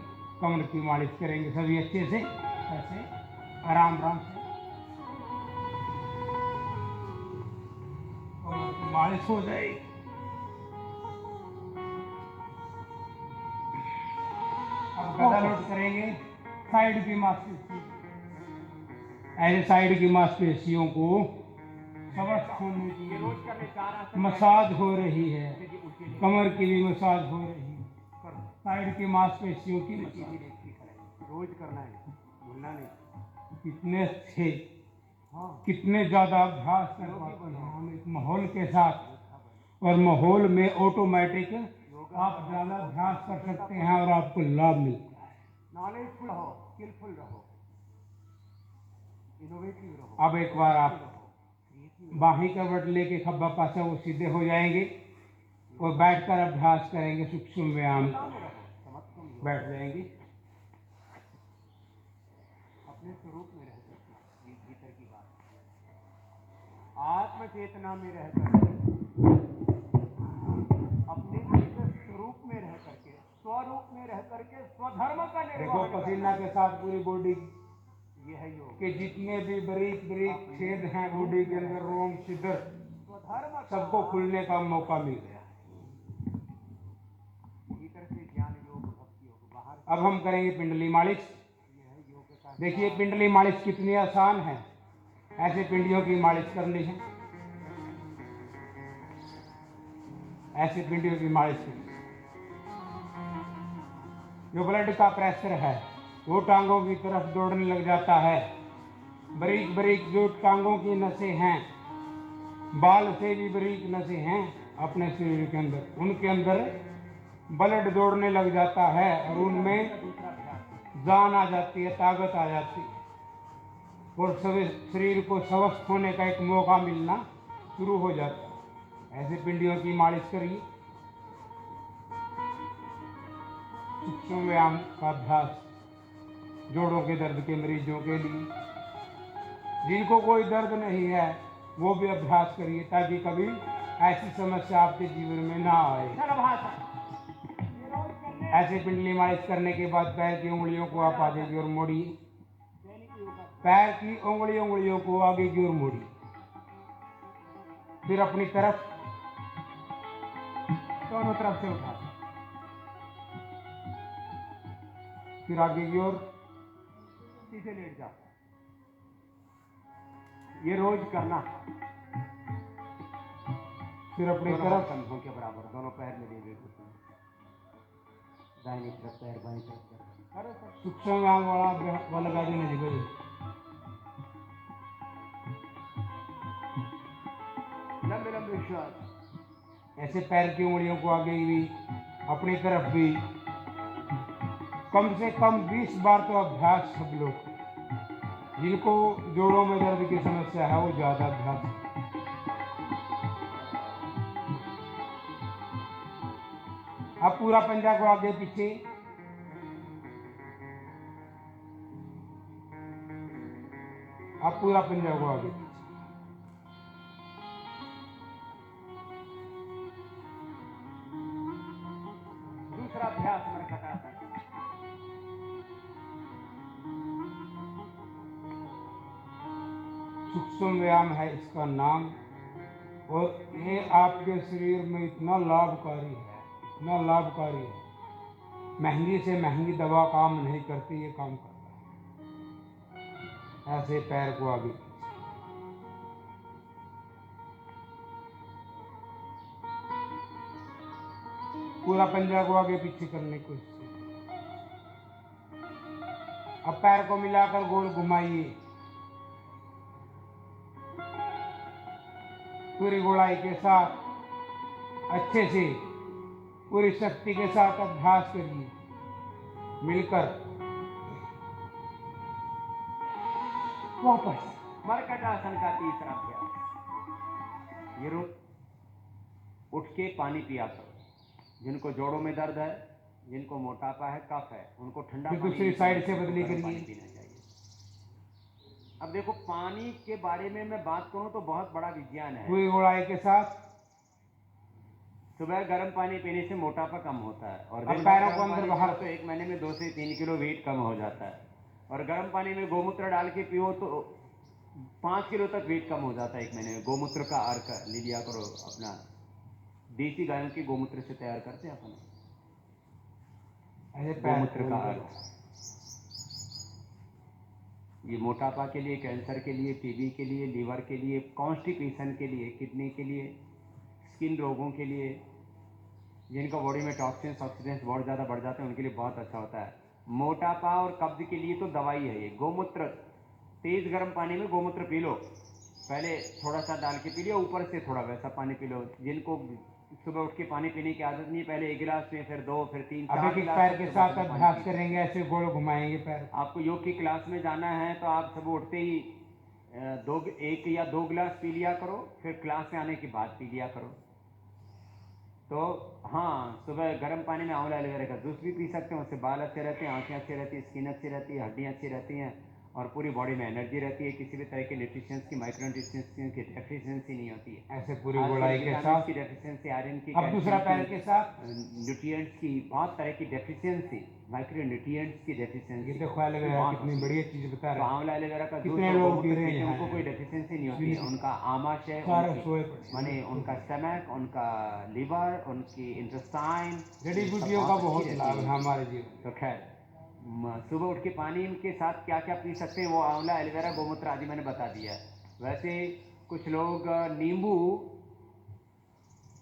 कमर की मालिश करेंगे सभी अच्छे से, ऐसे आराम आराम से कमर की मालिश हो जाएगी। अब गदा लोड करेंगे साइड की मांसपेशियों, ऐसे साइड की मांसपेशियों को स्वस्थ होने की मसाज हो रही है, कमर की भी मसाज हो रही है, साइड की मांसपेशियों की रोज करना है, भूलना नहीं। कितने अच्छे, कितने ज्यादा अभ्यास कर पाते हैं हम इस माहौल के साथ, और माहौल में ऑटोमेटिक आप ज्यादा अभ्यास कर सकते हैं और आपको लाभ मिलता है। नॉलेजफुल रहो, स्किलफुल रहो, इनोवेटिव रहो। अब एक बार आप बाहीं करवट लेके खब्बा पासा वो सीधे हो जाएंगे और बैठकर अभ्यास करेंगे सूक्ष्म व्यायाम। बैठ जाएंगे, अपने स्वरूप में रह सकते, भीतर की बात, आत्म चेतना में रह करके, अपने भीतर स्वरूप में रह करके, स्वरूप में रह करके स्वधर्म का निर्वहन। देखो पसीना के साथ पूरी बॉडी, ये है योग के जितने भी बारीक बारीक छेद हैं बॉडी के अंदर, रोम छिद्र, सबको खुलने का मौका मिल गया। अब हम करेंगे पिंडली मालिश। देखिए पिंडली मालिश कितनी आसान है, ऐसे पिंडियों की मालिश करनी है, ऐसे पिंडियों की मालिश करनी। जो ब्लड का प्रेशर है वो टांगों की तरफ दौड़ने लग जाता है। बारीक बारीक जो टांगों की नसें हैं, बाल से भी बारीक नसें हैं अपने शरीर के अंदर, उनके अंदर ब्लड दौड़ने लग जाता है और उनमें जान आ जाती है, ताकत आ जाती है, और शरीर को स्वस्थ होने का एक मौका मिलना शुरू हो जाता है। ऐसे पिंडियों की मालिश करिए। सूक्ष्म व्यायाम का अभ्यास जोड़ों के दर्द के मरीजों के लिए, जिनको कोई दर्द नहीं है वो भी अभ्यास करिए ताकि कभी ऐसी समस्या आपके जीवन में ना आए। ऐसे पिंडली मालिश करने के बाद पैर की उंगलियों को आप आगे की ओर मोड़िए, पैर की उंगलियों को आगे की ओर मोड़िए, फिर अपनी तरफ दोनों तरफ से उठा, फिर आगे की ओर सीधे लेट जाओ। ये रोज करना। फिर अपनी तरफ कंधों के बराबर दोनों पैर में ले लेते, दाहिनी तरफ पैर बाईं तरफ। सूक्ष्म व्यायाम वाला गाड़ी नहीं दिखे। लंबे लंबे श्वास, ऐसे पैर की उंगलियों को आगे भी अपनी तरफ भी कम से कम 20 बार तो अभ्यास सब लोग, जिनको जोड़ों में दर्द की समस्या है वो ज़्यादा अभ्यास। अब पूरा पंजा को आगे पीछे, अब पूरा पंजा को आगे पीछे। दूसरा अभ्यास मरकटासन। सूक्ष्म व्यायाम है इसका नाम, और ये आपके शरीर में इतना लाभकारी है, इतना लाभकारी है, महंगी से महंगी दवा काम नहीं करती, ये काम करता है। ऐसे पैर को आगे पीछे, पूरा पंजा को आगे पीछे करने की कोशिश करिए। अब पैर को मिलाकर गोल घुमाइए, पूरी गोलाई के साथ अच्छे से पूरी शक्ति के साथ अभ्यास करिए मिलकर। वापस मरकटासन का तीसरा अभ्यास। ये रुक उठ के पानी पिया करो। जिनको जोड़ों में दर्द है, जिनको मोटापा है, कफ है, उनको ठंडा फिर पानी दूसरी साइड से बदली गर्म करिए। पानी पीना चाहिए। अब देखो, पानी के बारे में मैं बात करूं तो बहुत बड़ा विज्ञान है। पूरी गोलाई के साथ सुबह गर्म पानी पीने से मोटापा कम होता है, और अब दिन पैरों भर को गर्म अंदर पानी बाहर पियो तो 1 महीने में 2 से 3 किलो वेट कम हो जाता है। और गर्म पानी में गोमूत्र डाल के पियो तो 5 किलो तक वेट कम हो जाता है 1 महीने में। गोमूत्र का अर्क ले लिया करो, अपना देसी गायों की गोमूत्र से तैयार करते हैं अपन ऐसे पैर गोमूत्र का को अर्क। ये मोटापा के लिए, कैंसर के लिए, टीबी के लिए, लीवर के लिए, कॉन्स्टिपेशन के लिए, किडनी के लिए, स्किन रोगों के लिए, जिनका बॉडी में टॉक्सिन्स ऑक्सीडेंट्स बहुत ज़्यादा बढ़ जाते हैं, उनके लिए बहुत अच्छा होता है। मोटापा और कब्ज के लिए तो दवाई है ये। गोमूत्र, तेज़ गर्म पानी में गोमूत्र पी लो, पहले थोड़ा सा डाल के पी लियो, ऊपर से थोड़ा वैसा पानी पी लो। जिनको सुबह उठ के पानी पीने की आदत नहीं है, पहले 1 गिलास में, फिर 2, फिर 3, 4 अभी गिलास पैर के तक साथ सुबह अभ्यास पानी पीते। करेंगे, ऐसे गोल घुमाएंगे पैर। आपको योग की क्लास में जाना है तो आप सुबह उठते ही 1 या 2 गिलास पी लिया करो, फिर क्लास में आने के बाद पी लिया करो। तो हाँ, सुबह गर्म पानी में आंवला एलोवेरा का जूस भी पी सकते हैं, उससे बाल अच्छे रहते हैं, आंखें अच्छी रहती है, स्किन अच्छी रहती है, हड्डियाँ अच्छी रहती हैं, और पूरी बॉडी में एनर्जी रहती है। किसी भी तरह के न्यूट्रिशंस की, माइक्रो न्यूट्रिशंस की डेफिशिएंसी नहीं होती है। ऐसे पूरी गोलाई के साथ की डेफिशिएंसी, आयरन की, अब दूसरा पैर के साथ न्यूट्रिएंट्स की, बहुत तरह की डेफिशिएंसी, माइक्रो न्यूट्रिएंट्स की डेफिशिएंसी। ये देखो एलोवेरा कितनी बढ़िया चीज बता तो रहे हैं। आंवला एलोवेरा का जूस कितने और लोग गोमूत्र पी रहे पीते हैं, हैं। उनको कोई डेफिशिएंसी नहीं होती है। उनका आमाशय, सारा उनकी- सोए पड़े। माने उनका स्टमक, उनका लिवर, उनकी इंटेस्टाइन, जड़ी बूटियों का बहुत लाभ है हमारे जीवन। तो खैर, सुबह उठ के पानी के साथ क्या क्या पी सकते हैं, वो आंवला एलोवेरा गोमूत्र आदि मैंने बता दिया है। वैसे कुछ लोग नींबू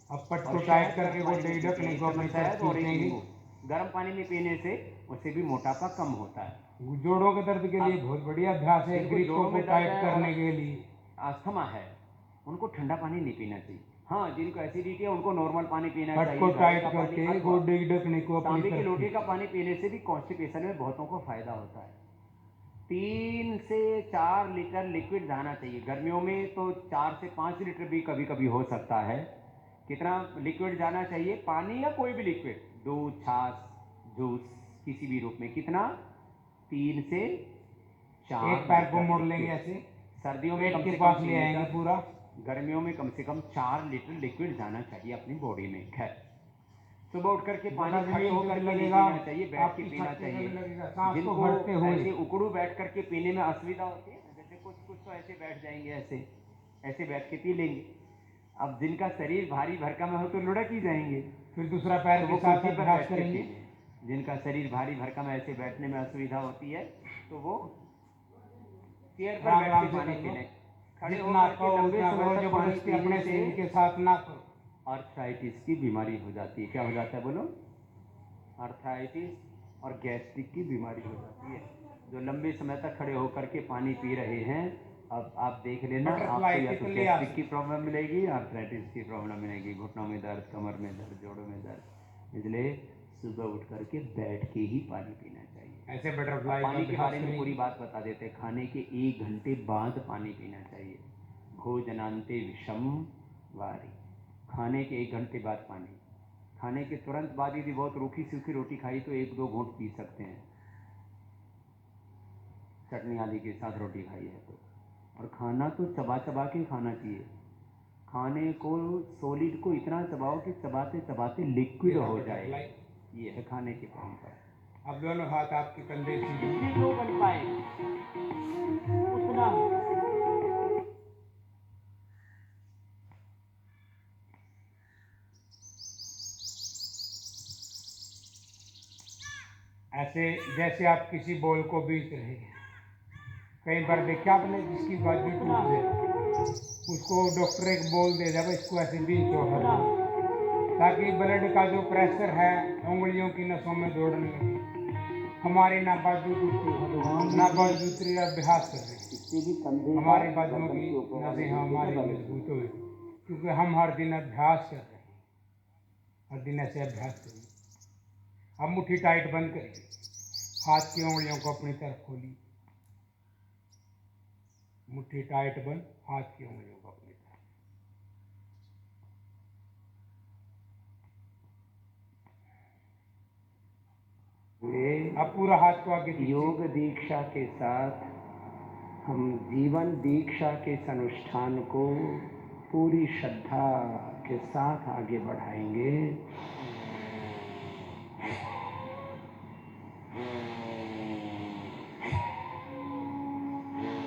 अब पट और को टाइट शहद करके गर्म वो पानी में डेढ़ पीते हैं। ढकने को अपनी शहद तरफ और एक खींचेंगे। नींबू गर्म पानी में पीने से उससे भी मोटापा कम होता है। जोड़ों के दर्द के लिए बहुत बढ़िया अभ्यास है, जिनको ग्रिपों जोड़ों को में दर्द टाइट है करने और के लिए। अस्थमा है, उनको ठंडा पानी नहीं पीना चाहिए। हाँ, जिनको एसिडिटी है उनको नॉर्मल पानी पीना पट चाहिए। को घड़े टाइट का पानी करके अथवा वो डेढ़ ढकने को अपनी तांबे की तरफ लोटे का पानी पीने से भी कॉन्स्टिपेशन में बहुतों को फायदा होता है। 3 से 4 लीटर लिक्विड जाना चाहिए। गर्मियों में तो 4 से 5 लीटर भी कभी कभी हो सकता है। कितना लिक्विड जाना चाहिए? पानी या कोई भी लिक्विड, दूध, छाछ, जूस, किसी भी रूप में। कितना? 3 से 4। एक पैर को मोड़ लेंगे ऐसे, सर्दियों में पेट कम के से पास कम ले 3 आएंगे लीटर, पूरा। गर्मियों में कम से कम 4 लीटर लिक्विड जाना चाहिए अपनी बॉडी में। खैर, सुबह उठ करके पानी खड़े होकर के नहीं पीना चाहिए, बैठ के पीना चाहिए। जिनको ऐसे उकड़ू बैठ करके पीने में असुविधा होती है, जैसे कुछ तो ऐसे बैठ जाएंगे, ऐसे बैठ के पी लेंगे। अब जिनका शरीर भारी भरकम है तो लुढ़क ही जाएंगे। फिर दूसरा पैर तो के वो साथ कुर्सी पर अभ्यास बैठ के करेंगे। पीएंगे। जिनका शरीर भारी भरकम है, ऐसे बैठने में असुविधा होती है, तो वो चेयर पर बैठ के पानी पी लें। खड़े जितना होकर के कहो लंबे उतना समय करो, तक पानी जबरदस्ती पीने अपने से शरीर के साथ ना करो। आर्थराइटिस की बीमारी हो जाती है। क्या हो जाता है बोलो? आर्थराइटिस और गैस्ट्रिक की बीमारी हो जाती है। जो लंबे समय तक खड़े होकर के पानी पी रहे हैं, अब आप देख लेना, आपको या तो गैस्ट्रिक की प्रॉब्लम मिलेगी, आर्थराइटिस की प्रॉब्लम मिलेगी, घुटनों में दर्द, कमर में दर्द, जोड़ों में दर्द। इसलिए सुबह उठ करके बैठ के ही पानी पीना चाहिए। ऐसे बटरफ्लाई पानी के बारे में पूरी बात बता देते हैं। खाने के 1 घंटे बाद पानी पीना चाहिए। भोजनांते विषम वारी, खाने के 1 घंटे बाद पानी। खाने के तुरंत बाद यदि बहुत रूखी सूखी रोटी खाई तो 1-2 घूंट पी सकते हैं, चटनी आदि के साथ रोटी खाई है तो। और खाना तो चबा चबा के खाना चाहिए। खाने को सॉलिड को इतना चबाओ कि चबाते चबाते लिक्विड हो जाए। ये है खाने की परंपरा। अब दोनों हाथ आपके कंधे सीधे, जितने जो बन पाए उतना। ऐसे जैसे आप किसी बॉल को बीच रहे हैं। कई बार देखा आपने जिसकी बाजू टूट जाए उसको डॉक्टर एक बॉल दे दे, इसको ऐसे बीचो है ताकि ब्लड का जो प्रेशर है उंगलियों की नसों में दौड़ने लगे। हमारे ना बाजू टूटे ना बाजू उतरी, अभ्यास कर रहे हैं। हमारे बाजुओं की नसें हमारी मजबूत हुई क्योंकि हम हर दिन अभ्यास कर रहे हैं, हर दिन ऐसे अभ्यास करिए। अब मुट्ठी टाइट बंद करिए, हाथ की उंगलियों को अपनी तरफ खोलिए। मुट्ठी टाइट बंद, हाथ की उंगलियों को अपनी तरफ। अब पूरा हाथ को आगे पीछे। योग दीक्षा के साथ हम जीवन दीक्षा के इस अनुष्ठान को पूरी श्रद्धा के साथ आगे बढ़ाएंगे।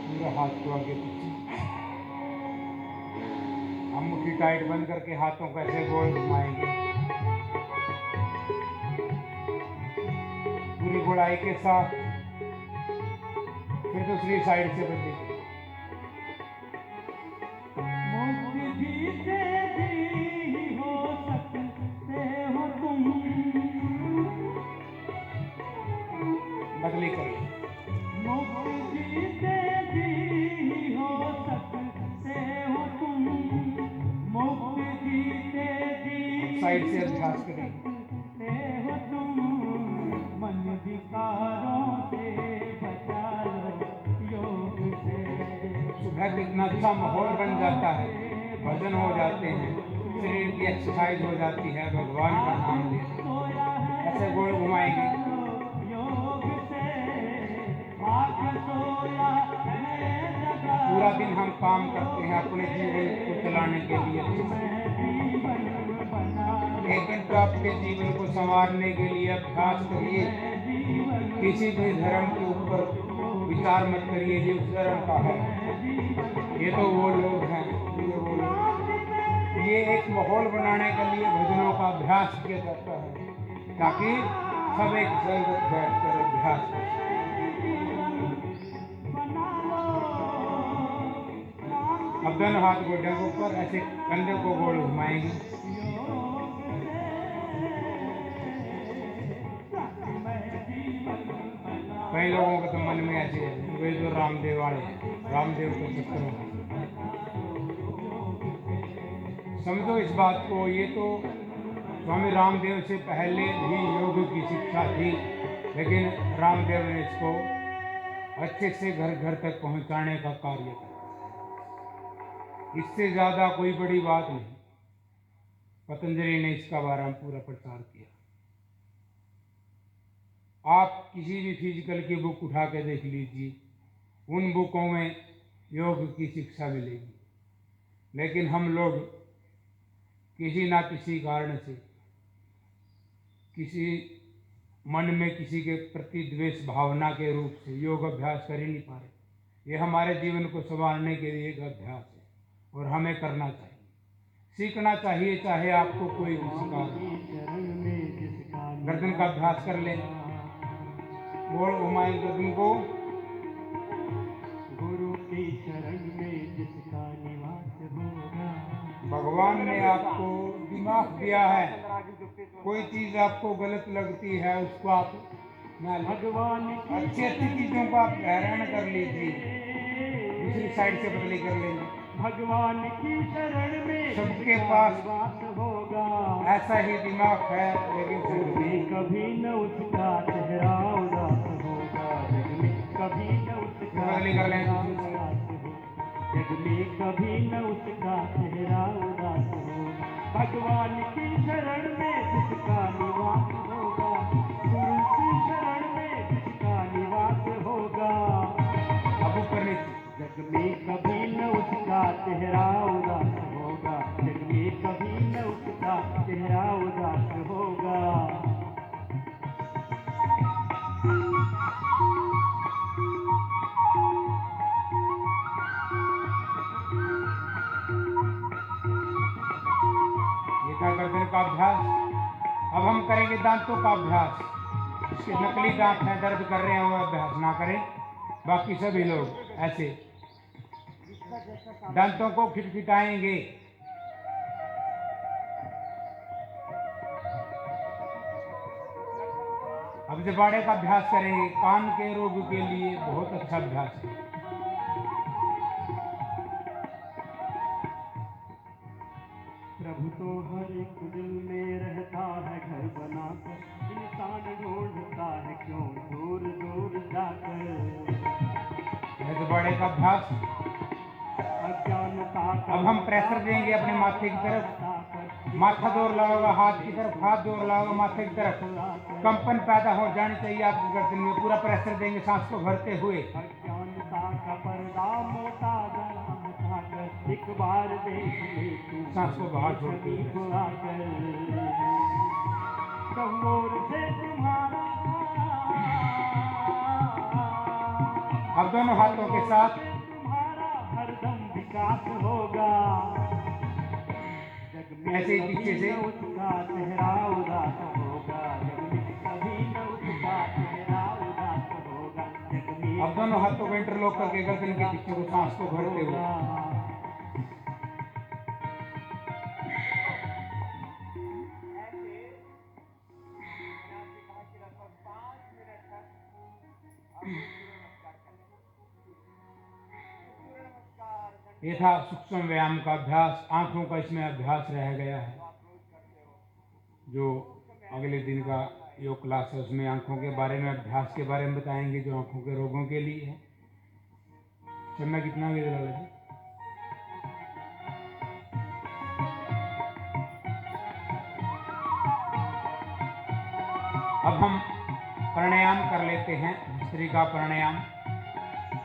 पूरा हाथ को आगे पीछे। हम मुट्ठी टाइट बंद करके हाथों को ऐसे गोल घुमाएंगे पूरी गोलाई के साथ। फिर दूसरी साइड से बदलेंगे। बदली करिए। साइड से अभ्यास करें। सुबह कितना अच्छा माहौल बन जाता है, भजन हो जाते हैं, शरीर की एक्सरसाइज हो जाती है, भगवान का नाम लेते ऐसे गोल घुमाएंगे। पूरा दिन हम काम करते हैं अपने जीवन को चलाने के लिए। एक घंटा आपके जीवन को संवारने के लिए अभ्यास करिए। किसी भी धर्म के ऊपर विचार मत करिए जो उस धर्म का है, ये तो वो लोग हैं, ये एक माहौल बनाने के लिए भजनों का अभ्यास किया जाता है ताकि सब एक संगत बैठकर अभ्यास करें। अब दोनों हाथ गोडे के ऊपर ऐसे कंधे को गोल घुमाएंगे। कई लोगों के तो मन में ऐसे है वे जो रामदेव वाले रामदेव को चक्कर में समझो इस बात को। ये तो स्वामी रामदेव से पहले भी योग की शिक्षा थी, लेकिन रामदेव ने इसको अच्छे से घर घर तक पहुंचाने का कार्य किया। इससे ज़्यादा कोई बड़ी बात नहीं। पतंजलि ने इसका बारे में पूरा प्रचार किया। आप किसी भी फिजिकल की बुक उठा के देख लीजिए, उन बुकों में योग की शिक्षा मिलेगी, लेकिन हम लोग किसी ना किसी कारण से किसी मन में किसी के प्रति द्वेष भावना के रूप से योग अभ्यास कर ही नहीं पा रहे। ये हमारे जीवन को संभालने के लिए एक अभ्यास है और हमें करना चाहिए, सीखना चाहिए, चाहे आपको कोई भी सिखा। गर्दन का अभ्यास कर लें, गोल घुमाएं गर्दन को। गुरु की शरण में जिसका निवास होगा। भगवान ने आपको दिमाग दिया है, कोई चीज आपको गलत लगती है उसको आप भगवान अच्छी अच्छी चीजों को आप ग्रहण कर लीजिए, दूसरी साइड से बदली कर लेंगे। भगवान की शरण में सबके पास होगा। ऐसा ही दिमाग है, लेकिन फिर भी कभी न उसका चेहरा उदास होगा। खाली कर लें। जग में कभी न उसका चेहरा उदास हो, भगवान की शरण में जिसका निवास होगा, गुरु की शरण में जिसका निवास होगा। अब ऊपर नीचे। जग में कभी न उसका चेहरा उदास होगा, जग में कभी न उसका चेहरा उदास होगा। ये था गर्दन का अभ्यास। अब हम करेंगे दांतों का अभ्यास। इसके नकली दांत हैं, दर्द कर रहे हैं, वो अभ्यास ना करें। बाकी सभी लोग ऐसे दांतों को खिटखिटाएंगे। अब जबाड़े का अभ्यास करेंगे। कान के रोग के लिए बहुत अच्छा अभ्यास है। प्रभु तो हर एक दिल में रहता है घर बनाकर, इंसान ढूंढता है क्यों दूर दूर जाकर। यह जबाड़े का अभ्यास। अज्ञानता अब हम प्रेशर देंगे अपने माथे की तरफ। माथा जोर लगाओगा हाथ की तरफ, हाथ जोर लगाओगा माथे की तरफ। कंपन पैदा हो जानी चाहिए आपकी गर्दन में। पूरा प्रेशर देंगे सांस को भरते हुए। अज्ञानता का पर्दा मोटा जला हटाकर, एक बार देख ले तू सांस को बाहर छोड़ते हुए। को आकर। कमोर से तुम्हारा अब दोनों हाथों के साथ तुम्हारा हरदम विकास होगा। जग में ऐसे ही कभी पीछे से। न उसका चेहरा उदास होगा, जग में कभी न उसका चेहरा उदास होगा। जग में अब दोनों हाथों को इंटरलॉक करके गर्दन के पीछे को सांस को भरते हुए। ये था सूक्ष्म व्यायाम का अभ्यास। आंखों का इसमें अभ्यास रह गया है। जो अगले दिन का योग क्लास है उसमें आंखों के बारे में, अभ्यास के बारे में बताएंगे जो आंखों के रोगों के लिए है। समय कितना भी लगे। अब हम प्राणायाम कर लेते हैं। भस्त्रिका प्राणायाम।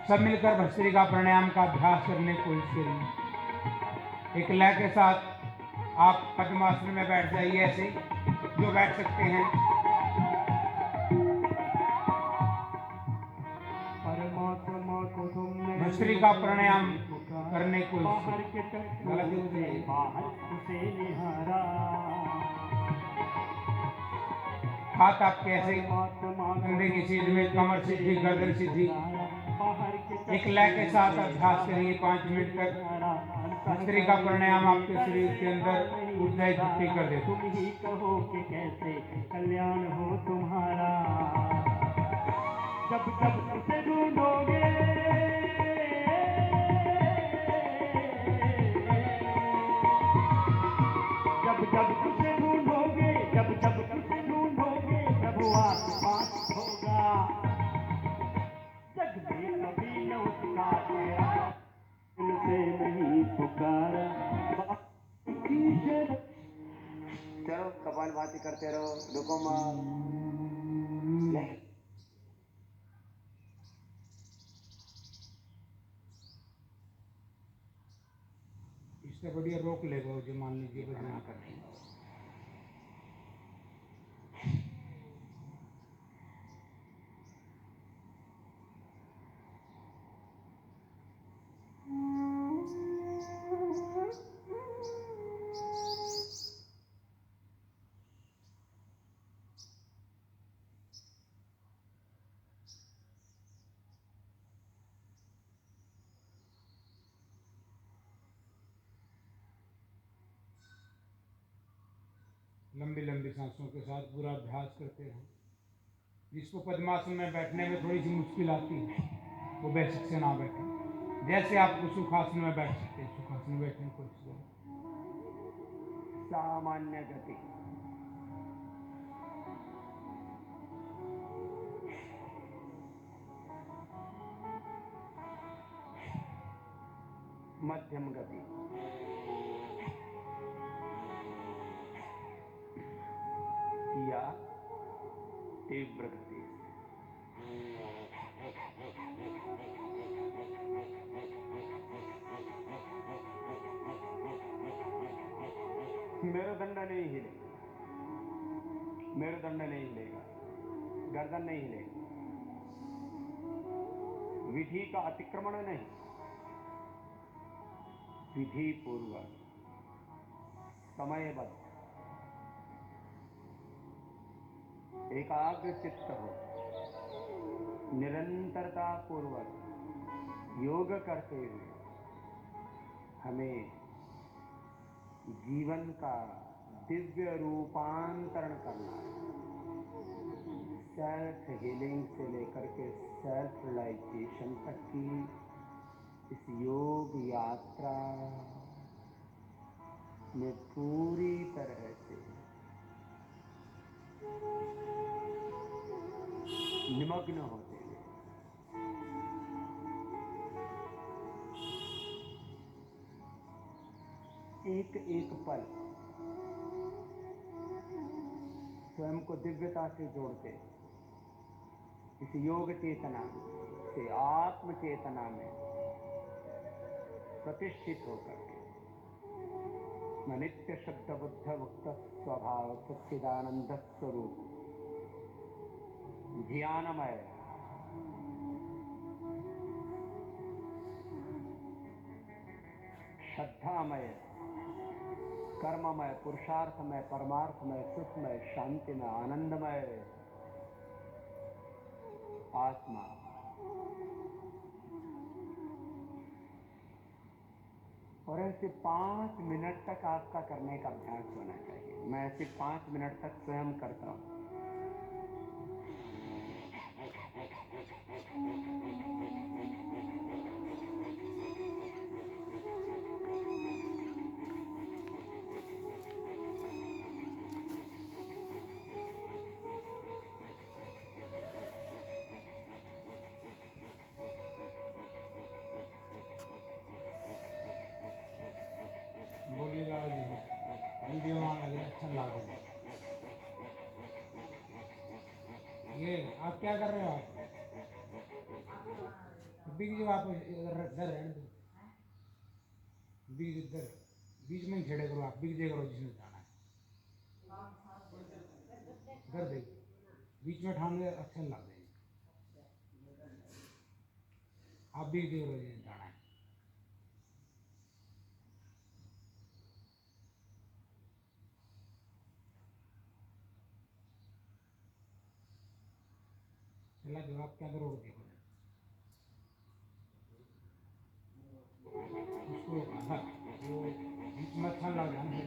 सब मिलकर भस्त्रिका प्राणायाम का अभ्यास करने की कोशिश करिए। एक लय के साथ आप पद्मासन में बैठ जाइए, ऐसे जो बैठ सकते हैं। भस्त्रिका प्राणायाम करने की कोशिश। हाथ आपके ऐसे कंधे की सीध में, कमर सीधी, गर्दन सीधी। एक लय के साथ अभ्यास करिए 5 मिनट तक। भस्त्रिका प्राणायाम आपके शरीर के अंदर ऊर्जा इकट्ठी कर देते। तुम ही कहो कि कैसे कल्याण हो तुम्हारा। जब जब तुझे ढूंढोगे, जब जब तुझे ढूंढोगे, जब जब तुझे ढूंढोगे, प्रभु आपके पास होगा। जग में कभी न उसका चेहरा उनसे नहीं पुकारा। चलो कपालभाति करते रहो, रुको मत। इससे बढ़िया रोक लेगा जो मान लीजिए बदनाम कर रहे हैं। लंबी लंबी सांसों के साथ पूरा अभ्यास करते रहें। जिसको पद्मासन में बैठने में थोड़ी सी मुश्किल आती है वो बेसिक से ना बैठे। जैसे आपको सुखासन में बैठ सकते हैं, सुखासन में बैठने की कोशिश करें। सामान्य गति। मध्यम गति, या तीव्र गति। मेरुदंड नहीं हिलेगा, मेरुदंड नहीं हिलेगा, गर्दन नहीं हिलेगी, विधि का अतिक्रमण नहीं, विधि पूर्वक समयबद्ध एकाग्र चित्त हो, निरंतरता पूर्वक योग करते हुए हमें जीवन का दिव्य रूपांतरण करना है। सेल्फ हीलिंग से लेकर के सेल्फ रियलाइजेशन तक की इस योग यात्रा में पूरी तरह से निमग्न होते हुए एक एक पल स्वयं को दिव्यता से जोड़ते, इस योग चेतना से आत्म चेतना में प्रतिष्ठित होकर के मैं नित्य शुद्ध बुद्ध मुक्त स्वभाव सच्चिदानंद स्वरूप ध्यानमय श्रद्धामय कर्ममय पुरुषार्थमय परमार्थमय सुखमय शांतिमय आनंदमय आत्मा और ऐसे 5 मिनट तक आपका करने का अभ्यास होना चाहिए। मैं ऐसे 5 मिनट तक स्वयं करता हूं। बोलिएगा वीडियो में अच्छा लगा। ये आप क्या कर रहे हो? आप बीच जो आप इधर रहने दो, बीच इधर बीच में ही खेड़े करो, आप बीच दे करो जिसमें जाना है। इधर देख, बीच में ठान अच्छा लग जाएगी। आप बीच दे करो जिसमें जाना है। चला जो आप क्या करोगे देखो उसको, हाँ वो बीच में अच्छा लग जाना है।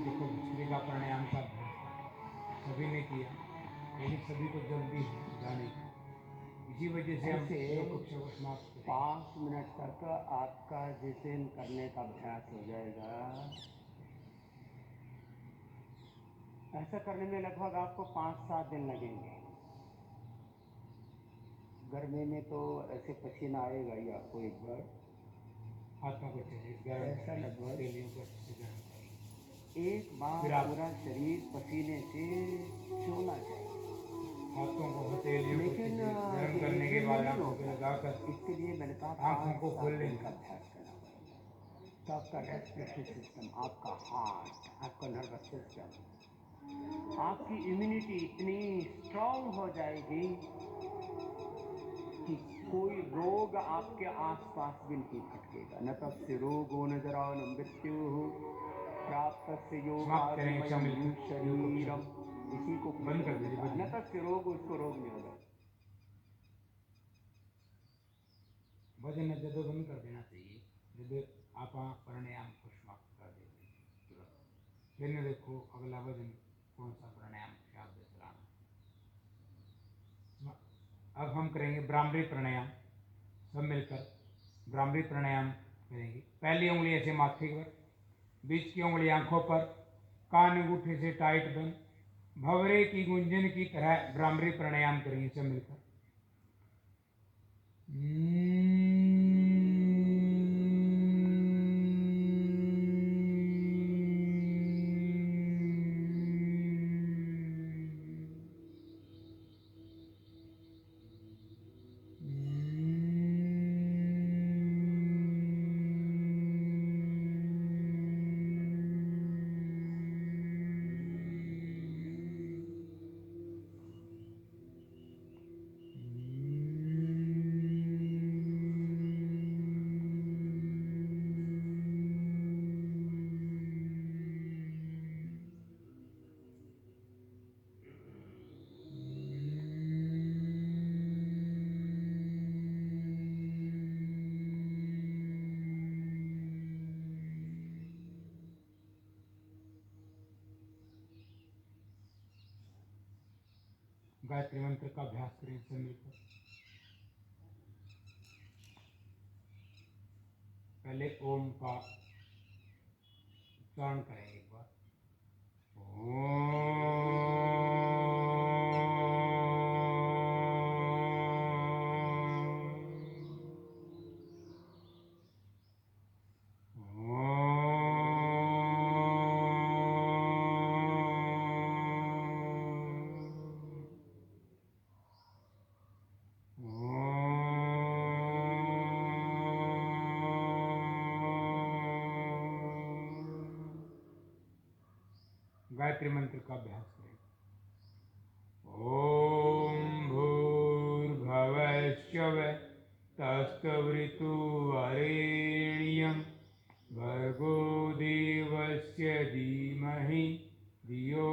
देखो दूसरे का प्राणायाम का सभी ने किया, लेकिन सभी को जल्दी जाने की, इसी वजह से हम कक्षा को समाप्त करें। 5 मिनट तक आपका जिस दिन करने का अभ्यास हो जाएगा, ऐसा करने में लगभग आपको 5-7 दिन लगेंगे। गर्मी में तो ऐसे पसीना आएगा ही आपको एक बार, हाथों को चाहिए गर्म, ऐसा लगभग हथेलियों को अच्छे से गर्म करें। एक बार फिर आप- पूरा शरीर पसीने से छूना चाहिए। हाथों को हथेलियों को लेकिन गर्म करने के बाद आंखों पे लगाकर इसके लिए मैंने कहा आंखों को 5-7 खोल दिन लेना। का अभ्यास करना पड़ेगा। तो आपका रेस्पिरेटरी सिस्टम, आपका हार्ट, आपका नर्वस सिस्टम, आपकी इम्यूनिटी इतनी स्ट्रांग हो जाएगी कि कोई रोग आपके आसपास भी नहीं फटकेगा। न तस्य रोगो न जरा न मृत्यु प्राप्त से समाप्त करें, योगादिमयम् सम्मिलित शरीरम इसी को बंद कर दीजिए, बंद। न तो रोग उसको रोग नहीं होगा। भजन जदों बंद कर देना चाहिए, जब आप प्राणायाम को समाप्त कर देते तुरंत। फिर न देखो अगला भजन कौन सा प्राणायाम शब्द चलाना। अब हम करेंगे ब्राह्मरी प्राणायाम, सब मिलकर ब्राह्मरी प्राणायाम करेंगे। पहली उंगली ऐसे माथे पर, बीच की उंगली आंखों पर, कान अंगूठे से टाइट बंद, भंवरे की गुंजन की तरह ब्राह्मरी प्राणायाम करेंगे सब मिलकर। गायत्री मंत्र का अभ्यास करें सब मिलकर। पहले ओम का उच्चारण करें एक बार। गायत्री मंत्र का अभ्यास करें। ओम भूर्भुवस्सुवः तत्सवितुर्वरेण्यं भर्गो देवस्य धीमहि धियो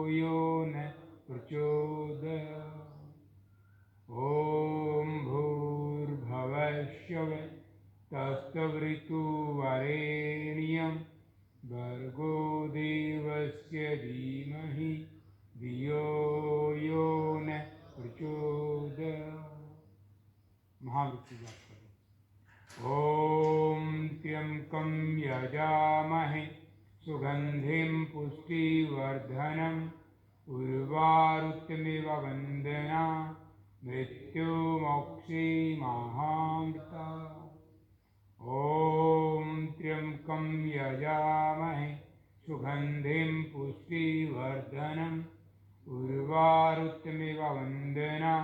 यो न प्रचोदयात्। ओम भूर्भुवस्सुवः तत्सवितुर्वरेण्यं भर्गो देवस्य धीमहि धियो यो न प्रचोदयात्। महावृत्ति जाप करें। ओम त्र्यंबकं यजामहे सुगंधिं पुष्टिवर्धनम् उर्वारुकमिव वन्दना मृत्युमोक्षीमाहामृता। ओम त्र्यंबकं यजामहे सुगंधिं पुष्टिवर्धनम् उर्वारुकमिव वन्दना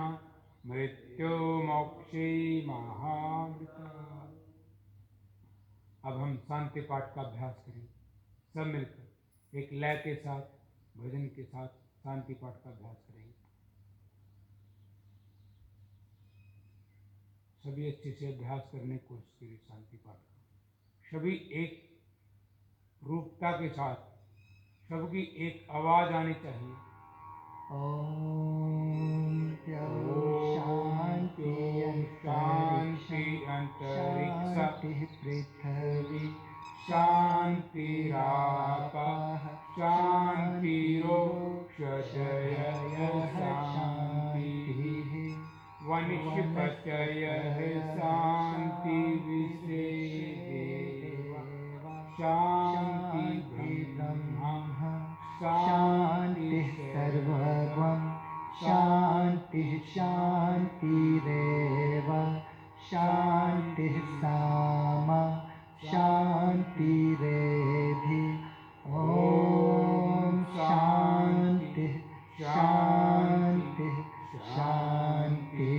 मृत्युमोक्षीमाहामृता। अब हम शांति पाठ का अभ्यास करें सब मिलकर, एक लय के साथ भजन के साथ शांति पाठ का अभ्यास करेंगे। सभी अच्छे से अभ्यास करने की कोशिश करिए शांति पाठ का। सभी एक रूपता के साथ, सबकी एक आवाज आनी चाहिए। ओम शांति शांति अंतरिक्ष पृथ्वी शांतिरापः शांतिरोक्षधयः शान्तिः वनस्पतयः शान्तिर्विश्वेदेव शान्ति ब्रह्म शान्तिः सर्वं शान्तिः शान्तिरेव शान्तिः सामा शान्तिरेधि। ॐ शान्तिः शान्तिः शान्ति।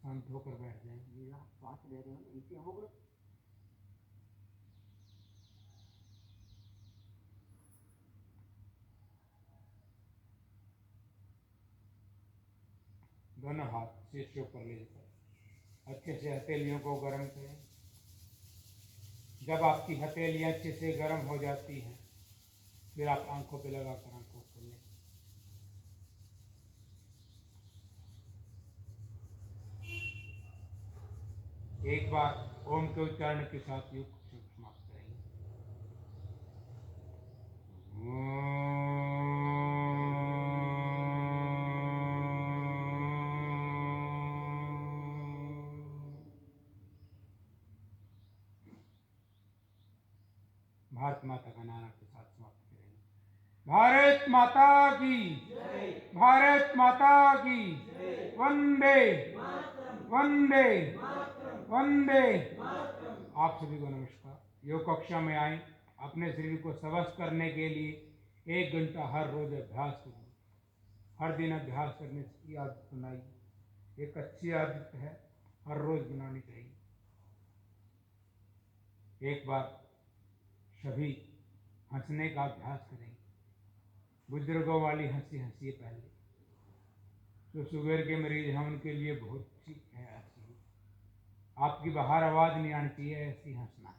शांत होकर बैठ जाएंगे। श्वास ले रहे हो इसी हम लोग दोनों हाथ शीर्ष के ऊपर ले जाकर अच्छे से हथेलियों को गर्म करें। जब आपकी हथेलियाँ अच्छे से गर्म हो जाती हैं, फिर आप आंखों पे लगाकर आंखों खोल लें। एक बार ओम के उच्चारण के साथ योग समाप्त करेंगे। भारत माता का नारा के साथ समाप्त करेंगे। भारत माता की, भारत माता की, वंदे वंदे वंदे। आप सभी को नमस्कार। योग कक्षा में आए, अपने शरीर को स्वस्थ करने के लिए 1 घंटा हर रोज अभ्यास करिए। हर दिन अभ्यास करने की आदत बनाइए। एक अच्छी आदत है, हर रोज बनानी चाहिए। एक बार सभी हंसने का अभ्यास करेंगे। बुजुर्गों वाली हंसी हंसिए पहले। जो शुगर के मरीज हैं उनके लिए बहुत ठीक है हंसी। आपकी बाहर आवाज नहीं आनी चाहिए, ऐसी हंसना है।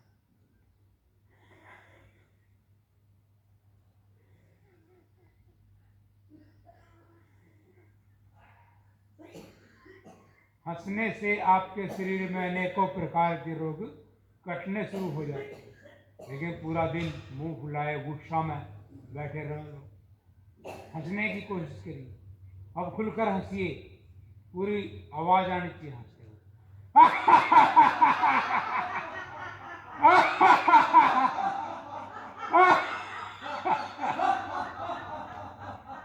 हंसने से आपके शरीर में अनेकों प्रकार के रोग कटने शुरू हो जाते हैं। लेकिन पूरा दिन मुंह फुलाए गुस्सा में बैठे रहो। हंसने की कोशिश करिए। अब खुलकर हंसिए, पूरी आवाज आनी चाहिए हंसते हुए।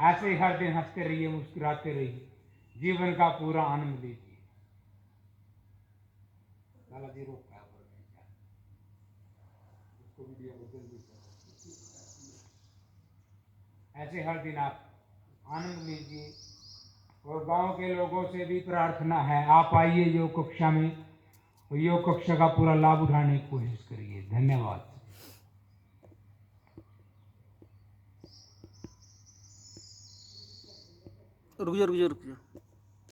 ऐसे ही हर दिन हंसते रहिए, मुस्कुराते रहिए, जीवन का पूरा आनंद लीजिए। लालाजी रोक का उसको वीडियो बदल दीजिए। ऐसे हर दिन आप आनंद लीजिए। और गांव के लोगों से भी प्रार्थना है, आप आइए योग कक्षा में और योग कक्षा का पूरा लाभ उठाने की कोशिश करिए। धन्यवाद। रुक जा।